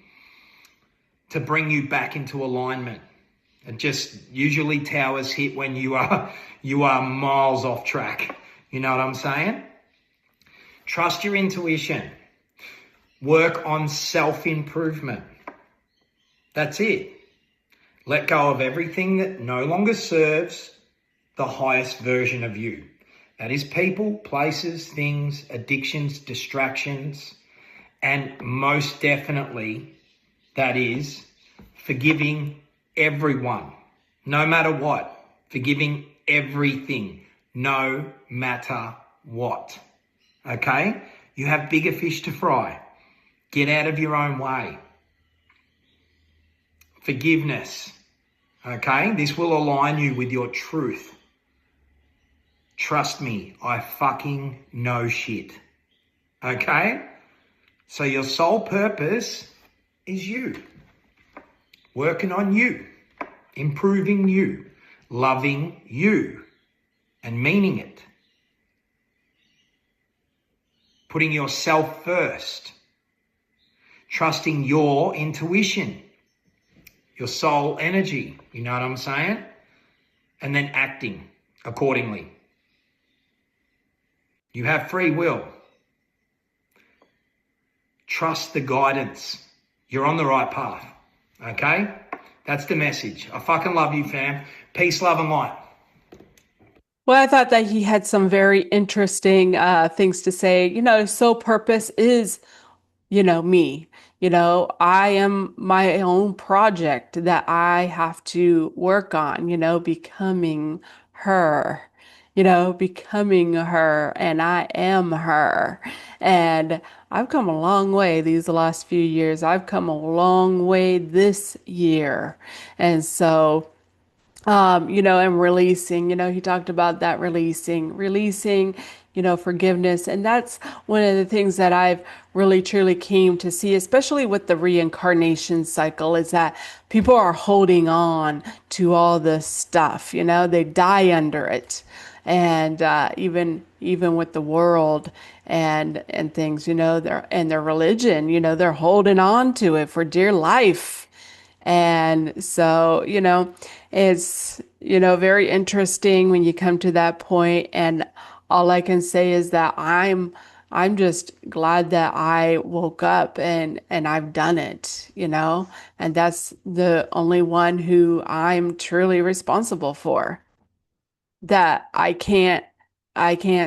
to bring you back into alignment. And just usually towers hit when you are miles off track. You know what I'm saying? Trust your intuition. Work on self-improvement. That's it. Let go of everything that no longer serves the highest version of you. That is people, places, things, addictions, distractions, and most definitely that is forgiving everyone, no matter what. Forgiving everything, no matter what. Okay? You have bigger fish to fry. Get out of your own way. Forgiveness. Okay? This will align you with your truth. Trust me, I fucking know shit. Okay? So your sole purpose is you. Working on you. Improving you. Loving you. And meaning it. Putting yourself first. Trusting your intuition. Your soul energy. You know what I'm saying? And then acting accordingly. You have free will. Trust the guidance. You're on the right path. Okay? That's the message. I fucking love you, fam. Peace, love, and light. Well, I thought that he had some very interesting things to say. Soul purpose is, me. I am my own project that I have to work on, becoming her, and I am her. And I've come a long way these last few years. I've come a long way this year. And so, and releasing, he talked about that releasing, forgiveness. And that's one of the things that I've really truly came to see, especially with the reincarnation cycle, is that people are holding on to all this stuff, they die under it. And even with the world and things, their religion, they're holding on to it for dear life. And so, it's, very interesting when you come to that point. And all I can say is that I'm just glad that I woke up and I've done it, and that's the only one who I'm truly responsible for. That I can't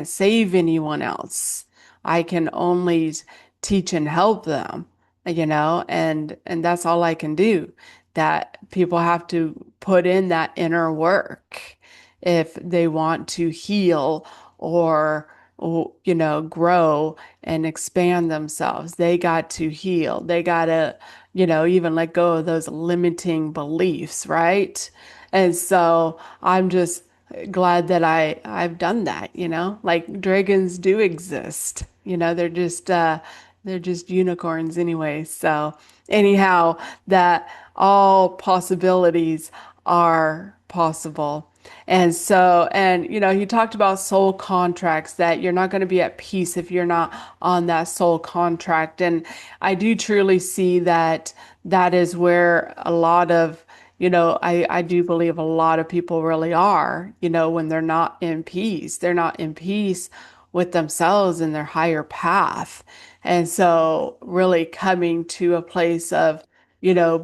save anyone else. I can only teach and help them, and that's all I can do. That people have to put in that inner work if they want to heal or grow and expand themselves. They got to heal. They got to, even let go of those limiting beliefs, right? And so I'm just glad that I've done that, like dragons do exist, they're just unicorns anyway. So anyhow, that all possibilities are possible. And so, he talked about soul contracts, that you're not going to be at peace if you're not on that soul contract. And I do truly see that that is where a lot of, I do believe a lot of people really are, when they're not in peace. They're not in peace with themselves and their higher path. And so really coming to a place of,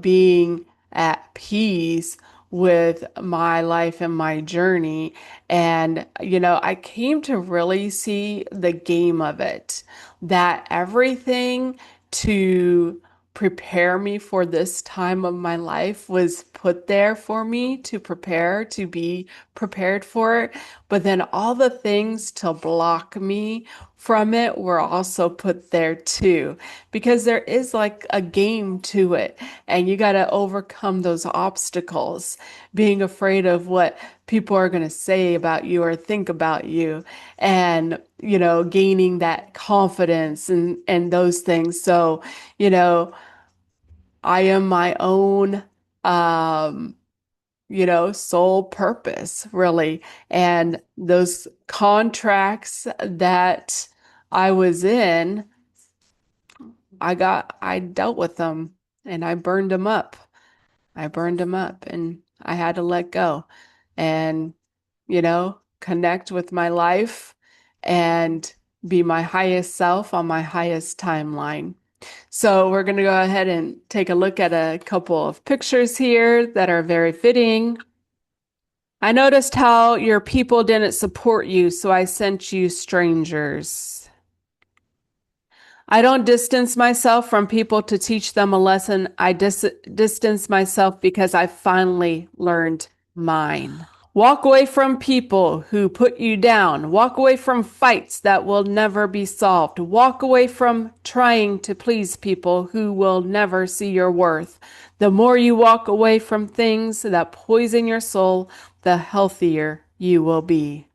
being at peace with my life and my journey. And, I came to really see the game of it, that everything to prepare me for this time of my life was put there for me to prepare, to be prepared for it. But then all the things to block me from it were also put there too, because there is like a game to it, and you got to overcome those obstacles, being afraid of what people are going to say about you or think about you, and gaining that confidence and those things. So, I am my own sole purpose, really. And those contracts that I was in, I dealt with them and I burned them up. I burned them up and I had to let go and, connect with my life and be my highest self on my highest timeline. So we're going to go ahead and take a look at a couple of pictures here that are very fitting. I noticed how your people didn't support you, so I sent you strangers. I don't distance myself from people to teach them a lesson. I distance myself because I finally learned mine. Walk away from people who put you down. Walk away from fights that will never be solved. Walk away from trying to please people who will never see your worth. The more you walk away from things that poison your soul, the healthier you will be.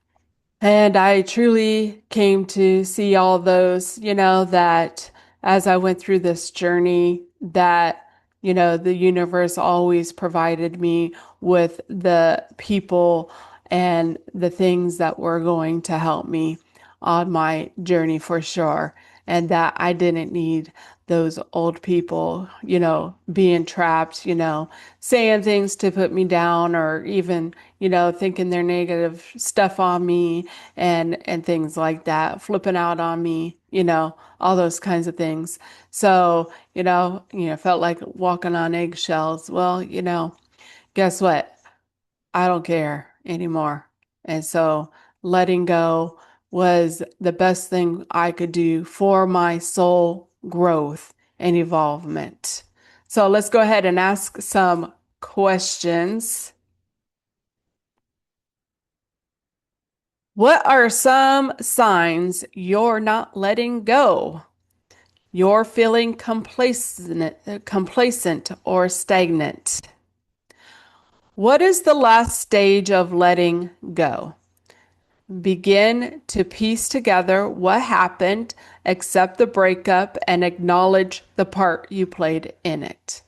And I truly came to see all those, that as I went through this journey, that, the universe always provided me with the people and the things that were going to help me on my journey for sure. And that I didn't need those old people, being trapped, saying things to put me down or even, thinking their negative stuff on me and things like that, flipping out on me, all those kinds of things. So, felt like walking on eggshells. Well, guess what? I don't care anymore. And so letting go was the best thing I could do for my soul growth and evolvement. So let's go ahead and ask some questions. What are some signs you're not letting go? You're feeling complacent or stagnant. What is the last stage of letting go? Begin to piece together what happened, accept the breakup, and acknowledge the part you played in it.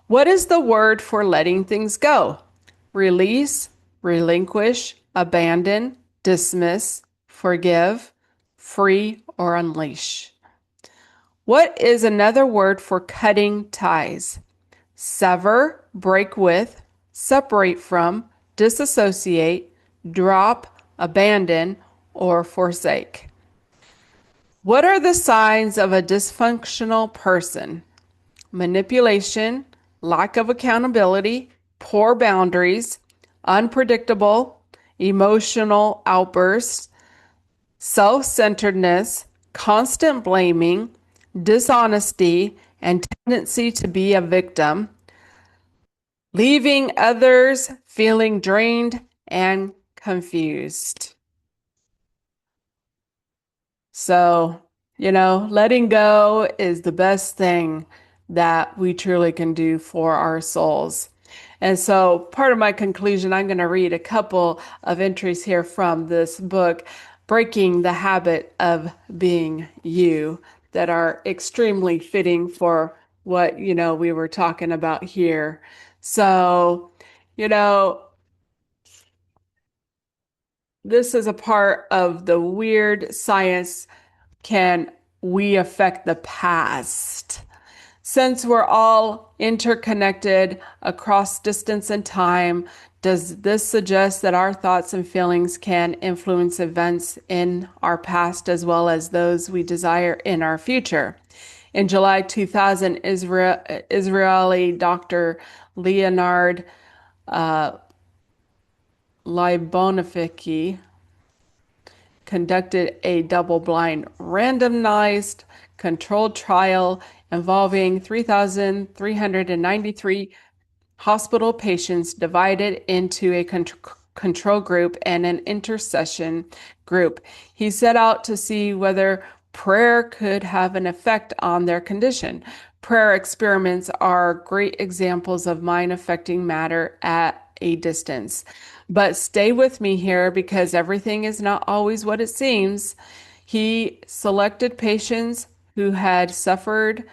What is the word for letting things go? Release, relinquish, abandon, dismiss, forgive, free, or unleash. What is another word for cutting ties? Sever, break with, separate from, disassociate, drop, abandon, or forsake. What are the signs of a dysfunctional person? Manipulation, lack of accountability, poor boundaries, unpredictable, emotional outbursts, self-centeredness, constant blaming, dishonesty, and tendency to be a victim, leaving others feeling drained and confused. So, letting go is the best thing that we truly can do for our souls. And so part of my conclusion, I'm going to read a couple of entries here from this book, Breaking the Habit of Being You, that are extremely fitting for what, we were talking about here. So, this is a part of the weird science. Can we affect the past? Since we're all interconnected across distance and time, does this suggest that our thoughts and feelings can influence events in our past as well as those we desire in our future? In July 2000, Israeli Dr. Leonard Libonifiki conducted a double-blind, randomized, controlled trial involving 3,393 hospital patients divided into a control group and an intercession group. He set out to see whether prayer could have an effect on their condition. Prayer experiments are great examples of mind affecting matter at a distance. But stay with me here because everything is not always what it seems. He selected patients who had suffered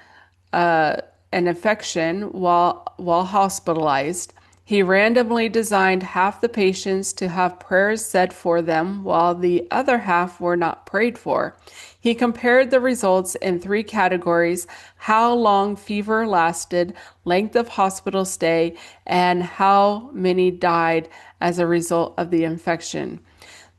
an infection while hospitalized. He randomly designed half the patients to have prayers said for them while the other half were not prayed for. He compared the results in 3 categories: how long fever lasted, length of hospital stay, and how many died as a result of the infection.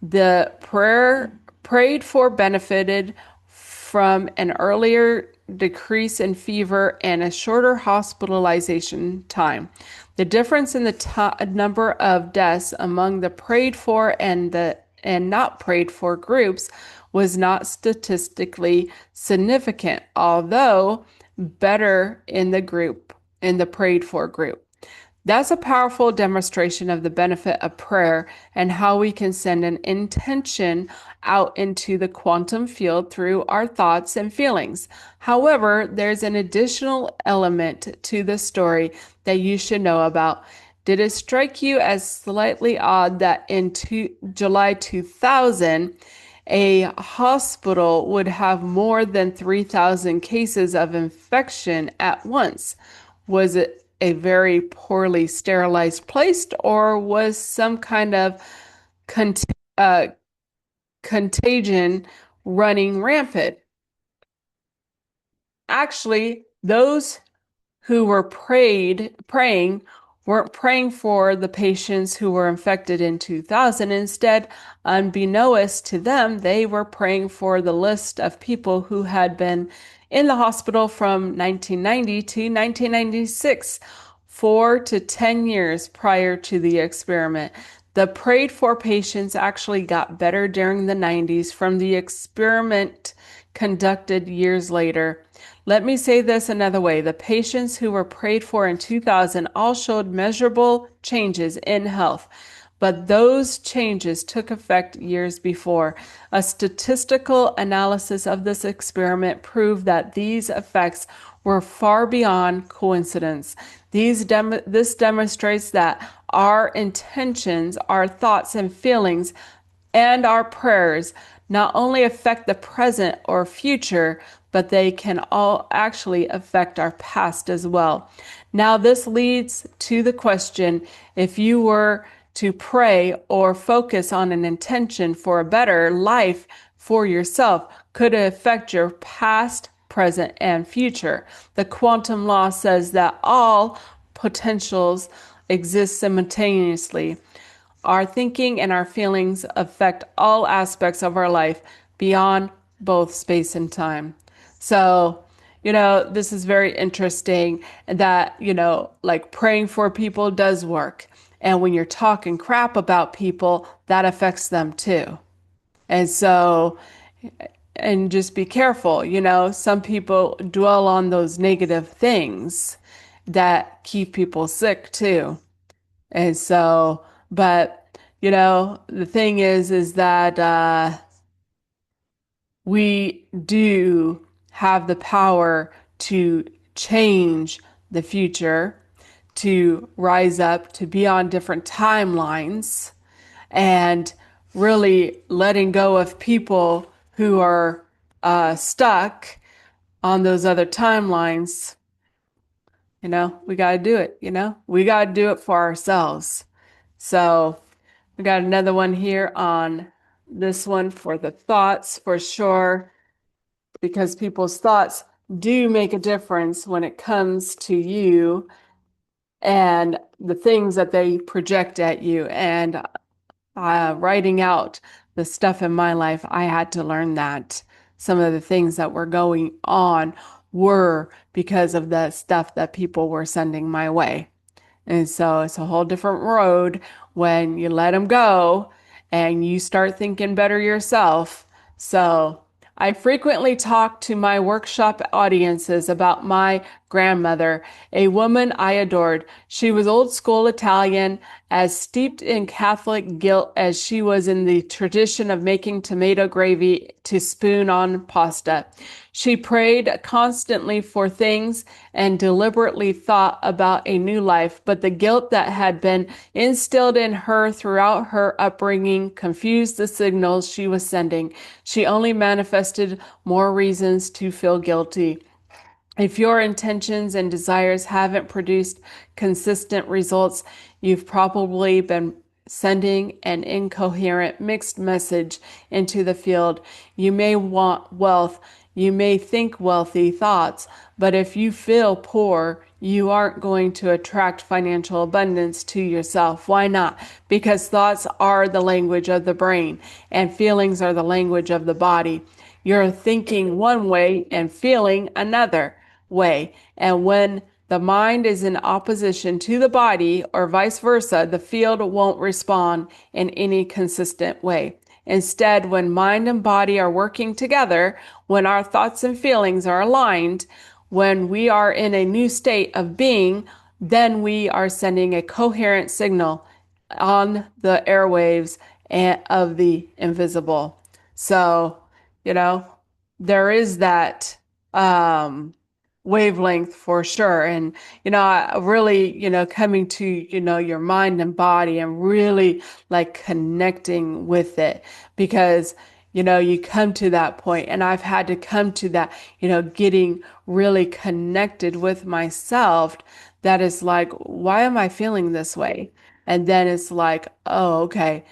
The prayer prayed for benefited from an earlier decrease in fever and a shorter hospitalization time. The difference in the number of deaths among the prayed for and not prayed for groups was not statistically significant, although better in the prayed for group. That's a powerful demonstration of the benefit of prayer and how we can send an intention out into the quantum field through our thoughts and feelings. However, there's an additional element to the story that you should know about. Did it strike you as slightly odd that in July 2000, a hospital would have more than 3,000 cases of infection at once? Was it a very poorly sterilized place, or was some kind of contagion running rampant? Actually, those who were praying weren't praying for the patients who were infected in 2000. Instead, unbeknownst to them, they were praying for the list of people who had been in the hospital from 1990 to 1996, 4 to 10 years prior to the experiment. The prayed for patients actually got better during the 90s from the experiment conducted years later. Let me say this another way. The patients who were prayed for in 2000 all showed measurable changes in health, but those changes took effect years before. A statistical analysis of this experiment proved that these effects were far beyond coincidence. This demonstrates that our intentions, our thoughts and feelings, and our prayers not only affect the present or future, but they can all actually affect our past as well. Now, this leads to the question, if you were to pray or focus on an intention for a better life for yourself, could it affect your past, present, and future? The quantum law says that all potentials exist simultaneously. Our thinking and our feelings affect all aspects of our life beyond both space and time. So, this is very interesting that, like praying for people does work. And when you're talking crap about people, that affects them too. And so, and just be careful, some people dwell on those negative things that keep people sick too. And so, but, the thing is that we do have the power to change the future, to rise up, to be on different timelines, and really letting go of people who are stuck on those other timelines. We got to do it, we got to do it for ourselves. So we got another one here on this one for the thoughts for sure, because people's thoughts do make a difference when it comes to you and the things that they project at you. And writing out the stuff in my life, I had to learn that some of the things that were going on were because of the stuff that people were sending my way. And so it's a whole different road when you let them go and you start thinking better yourself. So I frequently talk to my workshop audiences about my grandmother, a woman I adored. She was old school Italian, as steeped in Catholic guilt as she was in the tradition of making tomato gravy to spoon on pasta. She prayed constantly for things and deliberately thought about a new life, but the guilt that had been instilled in her throughout her upbringing confused the signals she was sending. She only manifested more reasons to feel guilty. If your intentions and desires haven't produced consistent results, you've probably been sending an incoherent, mixed message into the field. You may want wealth, you may think wealthy thoughts, but if you feel poor, you aren't going to attract financial abundance to yourself. Why not? Because thoughts are the language of the brain, and feelings are the language of the body. You're thinking one way and feeling another way. And when the mind is in opposition to the body, or vice versa, the field won't respond in any consistent way. Instead, when mind and body are working together, when our thoughts and feelings are aligned, when we are in a new state of being, then we are sending a coherent signal on the airwaves of the invisible. So, there is that wavelength for sure. And, I really, coming to, your mind and body and really like connecting with it, because, you come to that point, and I've had to come to that, getting really connected with myself. That is like, why am I feeling this way? And then it's like, oh, okay,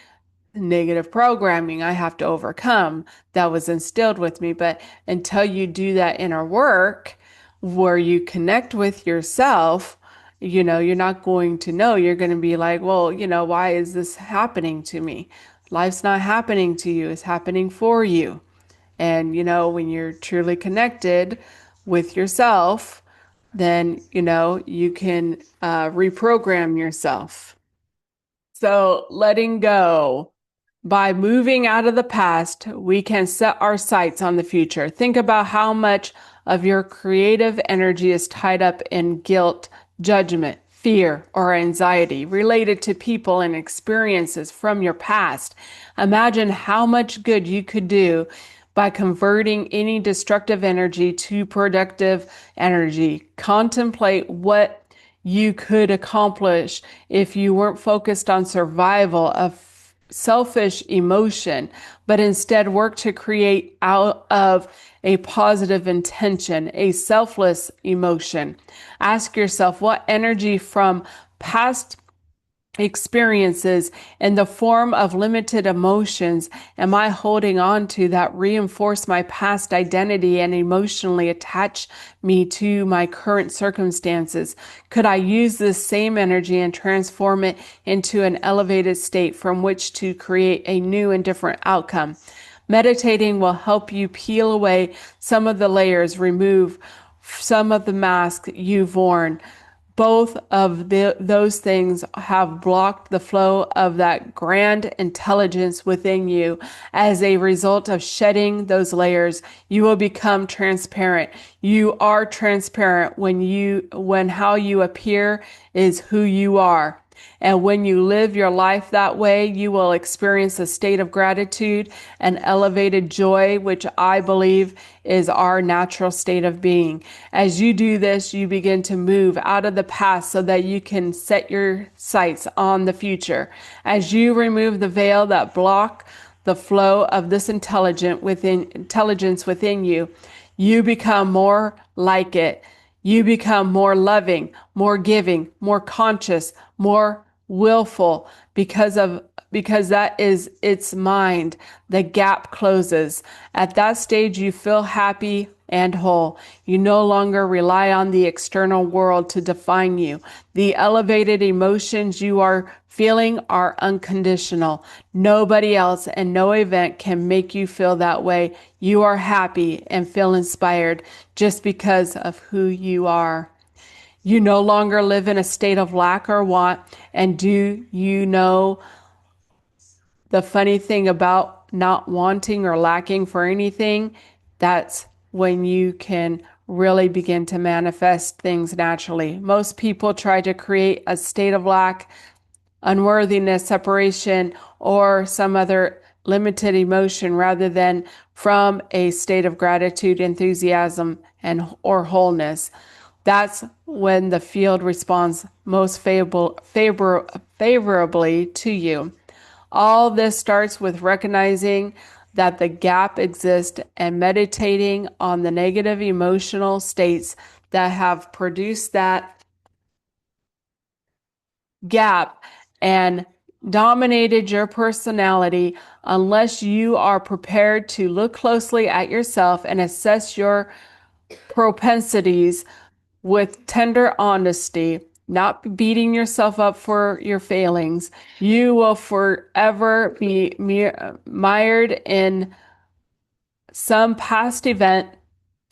negative programming I have to overcome that was instilled with me. But until you do that inner work where you connect with yourself, you're not going to know. You're going to be like, well, why is this happening to me? Life's not happening to you, it's happening for you. And, when you're truly connected with yourself, then, you can reprogram yourself. So letting go. By moving out of the past, we can set our sights on the future. Think about how much of your creative energy is tied up in guilt, judgment, fear, or anxiety related to people and experiences from your past. Imagine how much good you could do by converting any destructive energy to productive energy. Contemplate what you could accomplish if you weren't focused on survival of selfish emotion, but instead work to create out of a positive intention, a selfless emotion. Ask yourself, what energy from past experiences in the form of limited emotions am I holding on to that reinforce my past identity and emotionally attach me to my current circumstances? Could I use this same energy and transform it into an elevated state from which to create a new and different outcome? Meditating will help you peel away some of the layers, remove some of the masks you've worn. Both of those things have blocked the flow of that grand intelligence within you. As a result of shedding those layers, you will become transparent. You are transparent when how you appear is who you are. And when you live your life that way, you will experience a state of gratitude and elevated joy, which I believe is our natural state of being. As you do this, you begin to move out of the past so that you can set your sights on the future. As you remove the veil that block the flow of this intelligence within you, you become more like it. You become more loving, more giving, more conscious, more willful because that is its mind. The gap closes. At that stage, you feel happy and whole. You no longer rely on the external world to define you. The elevated emotions you are feeling are unconditional. Nobody else and no event can make you feel that way. You are happy and feel inspired just because of who you are. You no longer live in a state of lack or want. And do you know the funny thing about not wanting or lacking for anything? That's when you can really begin to manifest things naturally. Most people try to create a state of lack, unworthiness, separation, or some other limited emotion rather than from a state of gratitude, enthusiasm, and or wholeness. That's when the field responds most favorably to you. All this starts with recognizing that the gap exists and meditating on the negative emotional states that have produced that gap and dominated your personality. Unless you are prepared to look closely at yourself and assess your propensities with tender honesty, not beating yourself up for your failings, you will forever be mired in some past event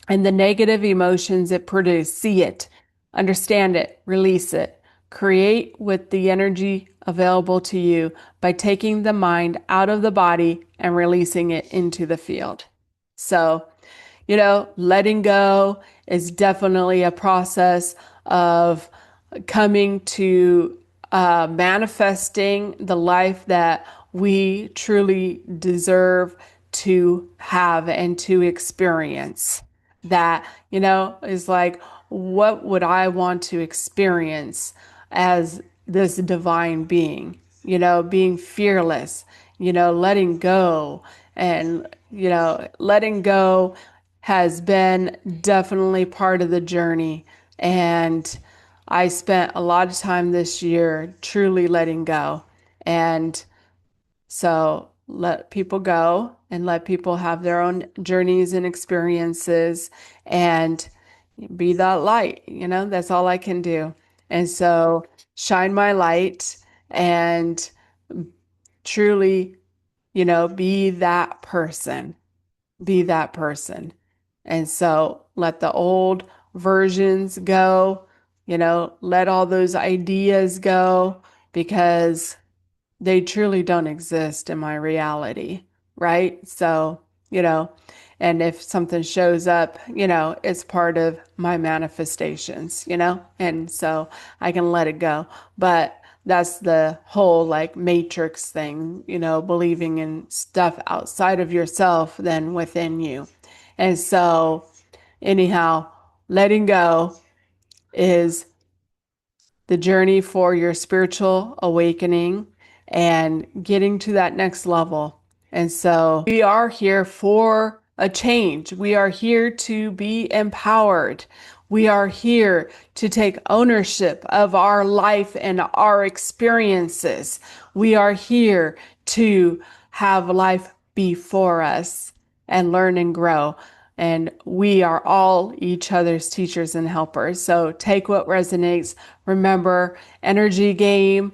and the negative emotions it produced. See it, understand it, release it. Create with the energy available to you by taking the mind out of the body and releasing it into the field. So, letting go is definitely a process of coming to manifesting the life that we truly deserve to have and to experience. That, is like, what would I want to experience as this divine being? Being fearless, letting go. And, letting go has been definitely part of the journey. And I spent a lot of time this year truly letting go. And so let people go and let people have their own journeys and experiences and be that light. That's all I can do. And so shine my light and truly, be that person. Be that person. And so let the old versions go, let all those ideas go because they truly don't exist in my reality, right? So, and if something shows up, it's part of my manifestations, and so I can let it go. But that's the whole like matrix thing, believing in stuff outside of yourself than within you. And so, anyhow, letting go is the journey for your spiritual awakening and getting to that next level. And so we are here for a change. We are here to be empowered. We are here to take ownership of our life and our experiences. We are here to have life before us and learn and grow. And we are all each other's teachers and helpers. So take what resonates. Remember, energy game,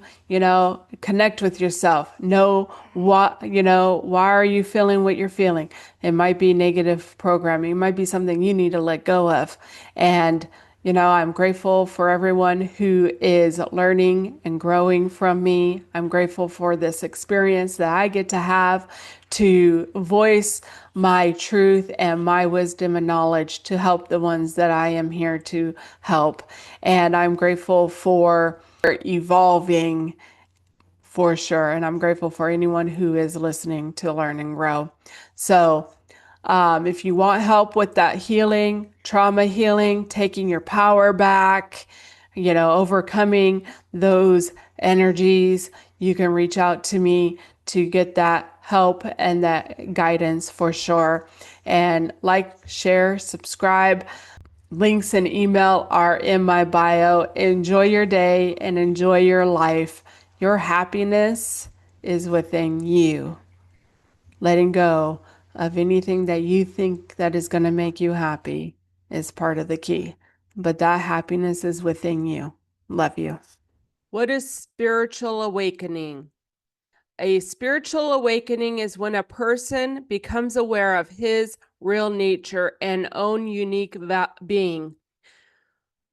connect with yourself. Know what, why are you feeling what you're feeling? It might be negative programming. It might be something you need to let go of. And I'm grateful for everyone who is learning and growing from me. I'm grateful for this experience that I get to have to voice my truth and my wisdom and knowledge to help the ones that I am here to help. And I'm grateful for evolving for sure. And I'm grateful for anyone who is listening to learn and grow. So, if you want help with that healing, trauma healing, taking your power back, overcoming those energies, you can reach out to me to get that help and that guidance for sure. And like, share, subscribe. Links and email are in my bio. Enjoy your day and enjoy your life. Your happiness is within you. Letting go of anything that you think that is going to make you happy is part of the key. But that happiness is within you. Love you. What is spiritual awakening? A spiritual awakening is when a person becomes aware of his real nature and own unique being.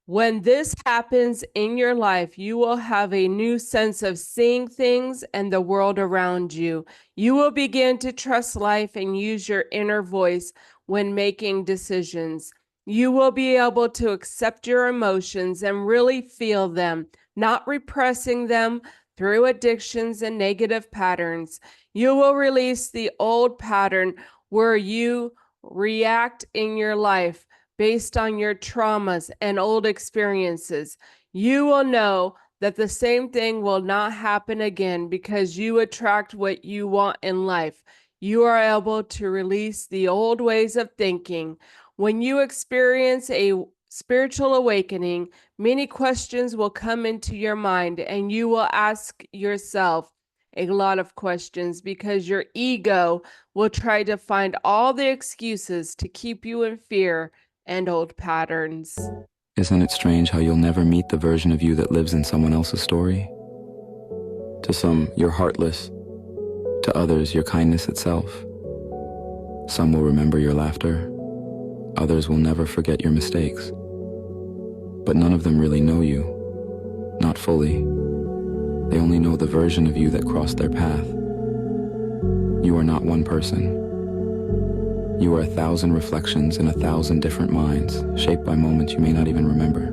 When this happens in your life, you will have a new sense of seeing things and the world around you. You will begin to trust life and use your inner voice when making decisions. You will be able to accept your emotions and really feel them, not repressing them through addictions and negative patterns. You will release the old pattern where you react in your life based on your traumas and old experiences. You will know that the same thing will not happen again because you attract what you want in life. You are able to release the old ways of thinking. When you experience a spiritual awakening, many questions will come into your mind and you will ask yourself a lot of questions because your ego will try to find all the excuses to keep you in fear and old patterns. Isn't it strange how you'll never meet the version of you that lives in someone else's story? To some, you're heartless. To others, you're kindness itself. Some will remember your laughter. Others will never forget your mistakes. But none of them really know you. Not fully. They only know the version of you that crossed their path. You are not one person. You are 1,000 reflections in 1,000 different minds, shaped by moments you may not even remember.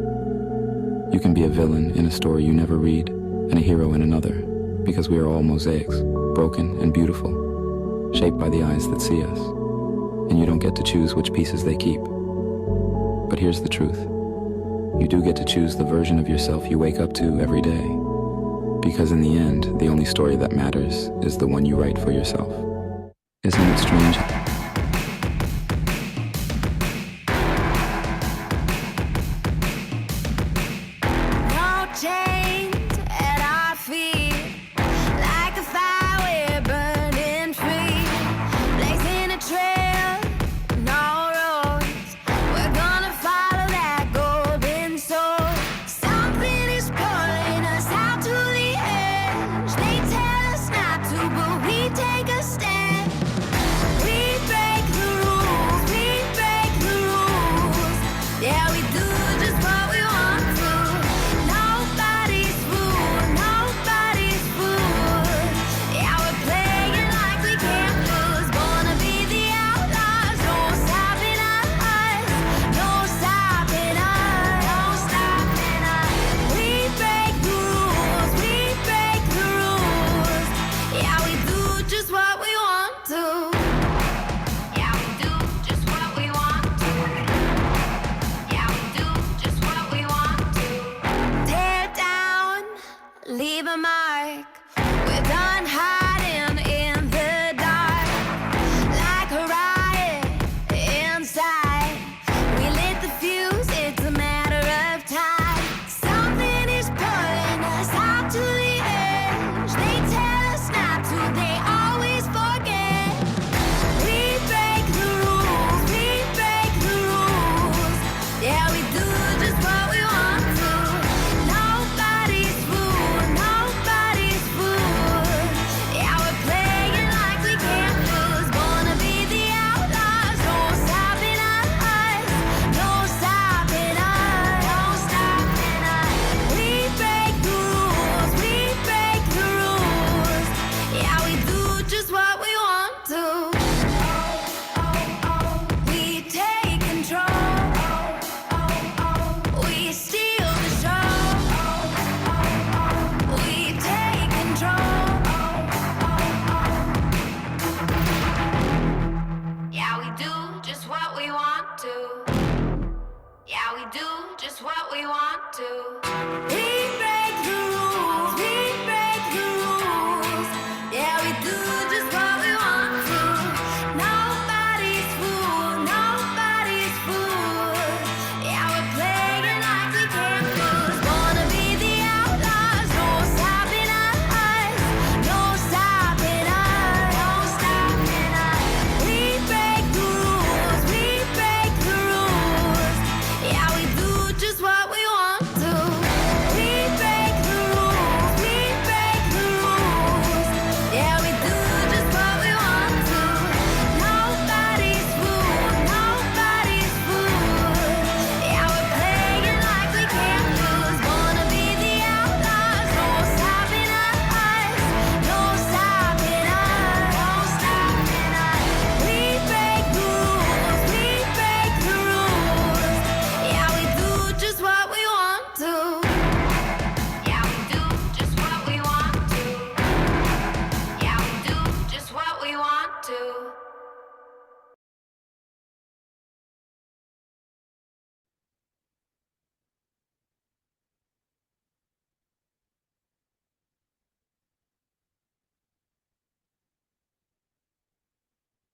You can be a villain in a story you never read, and a hero in another, because we are all mosaics, broken and beautiful, shaped by the eyes that see us. And you don't get to choose which pieces they keep. But here's the truth. You do get to choose the version of yourself you wake up to every day. Because in the end, the only story that matters is the one you write for yourself. Isn't it strange? Leave a mark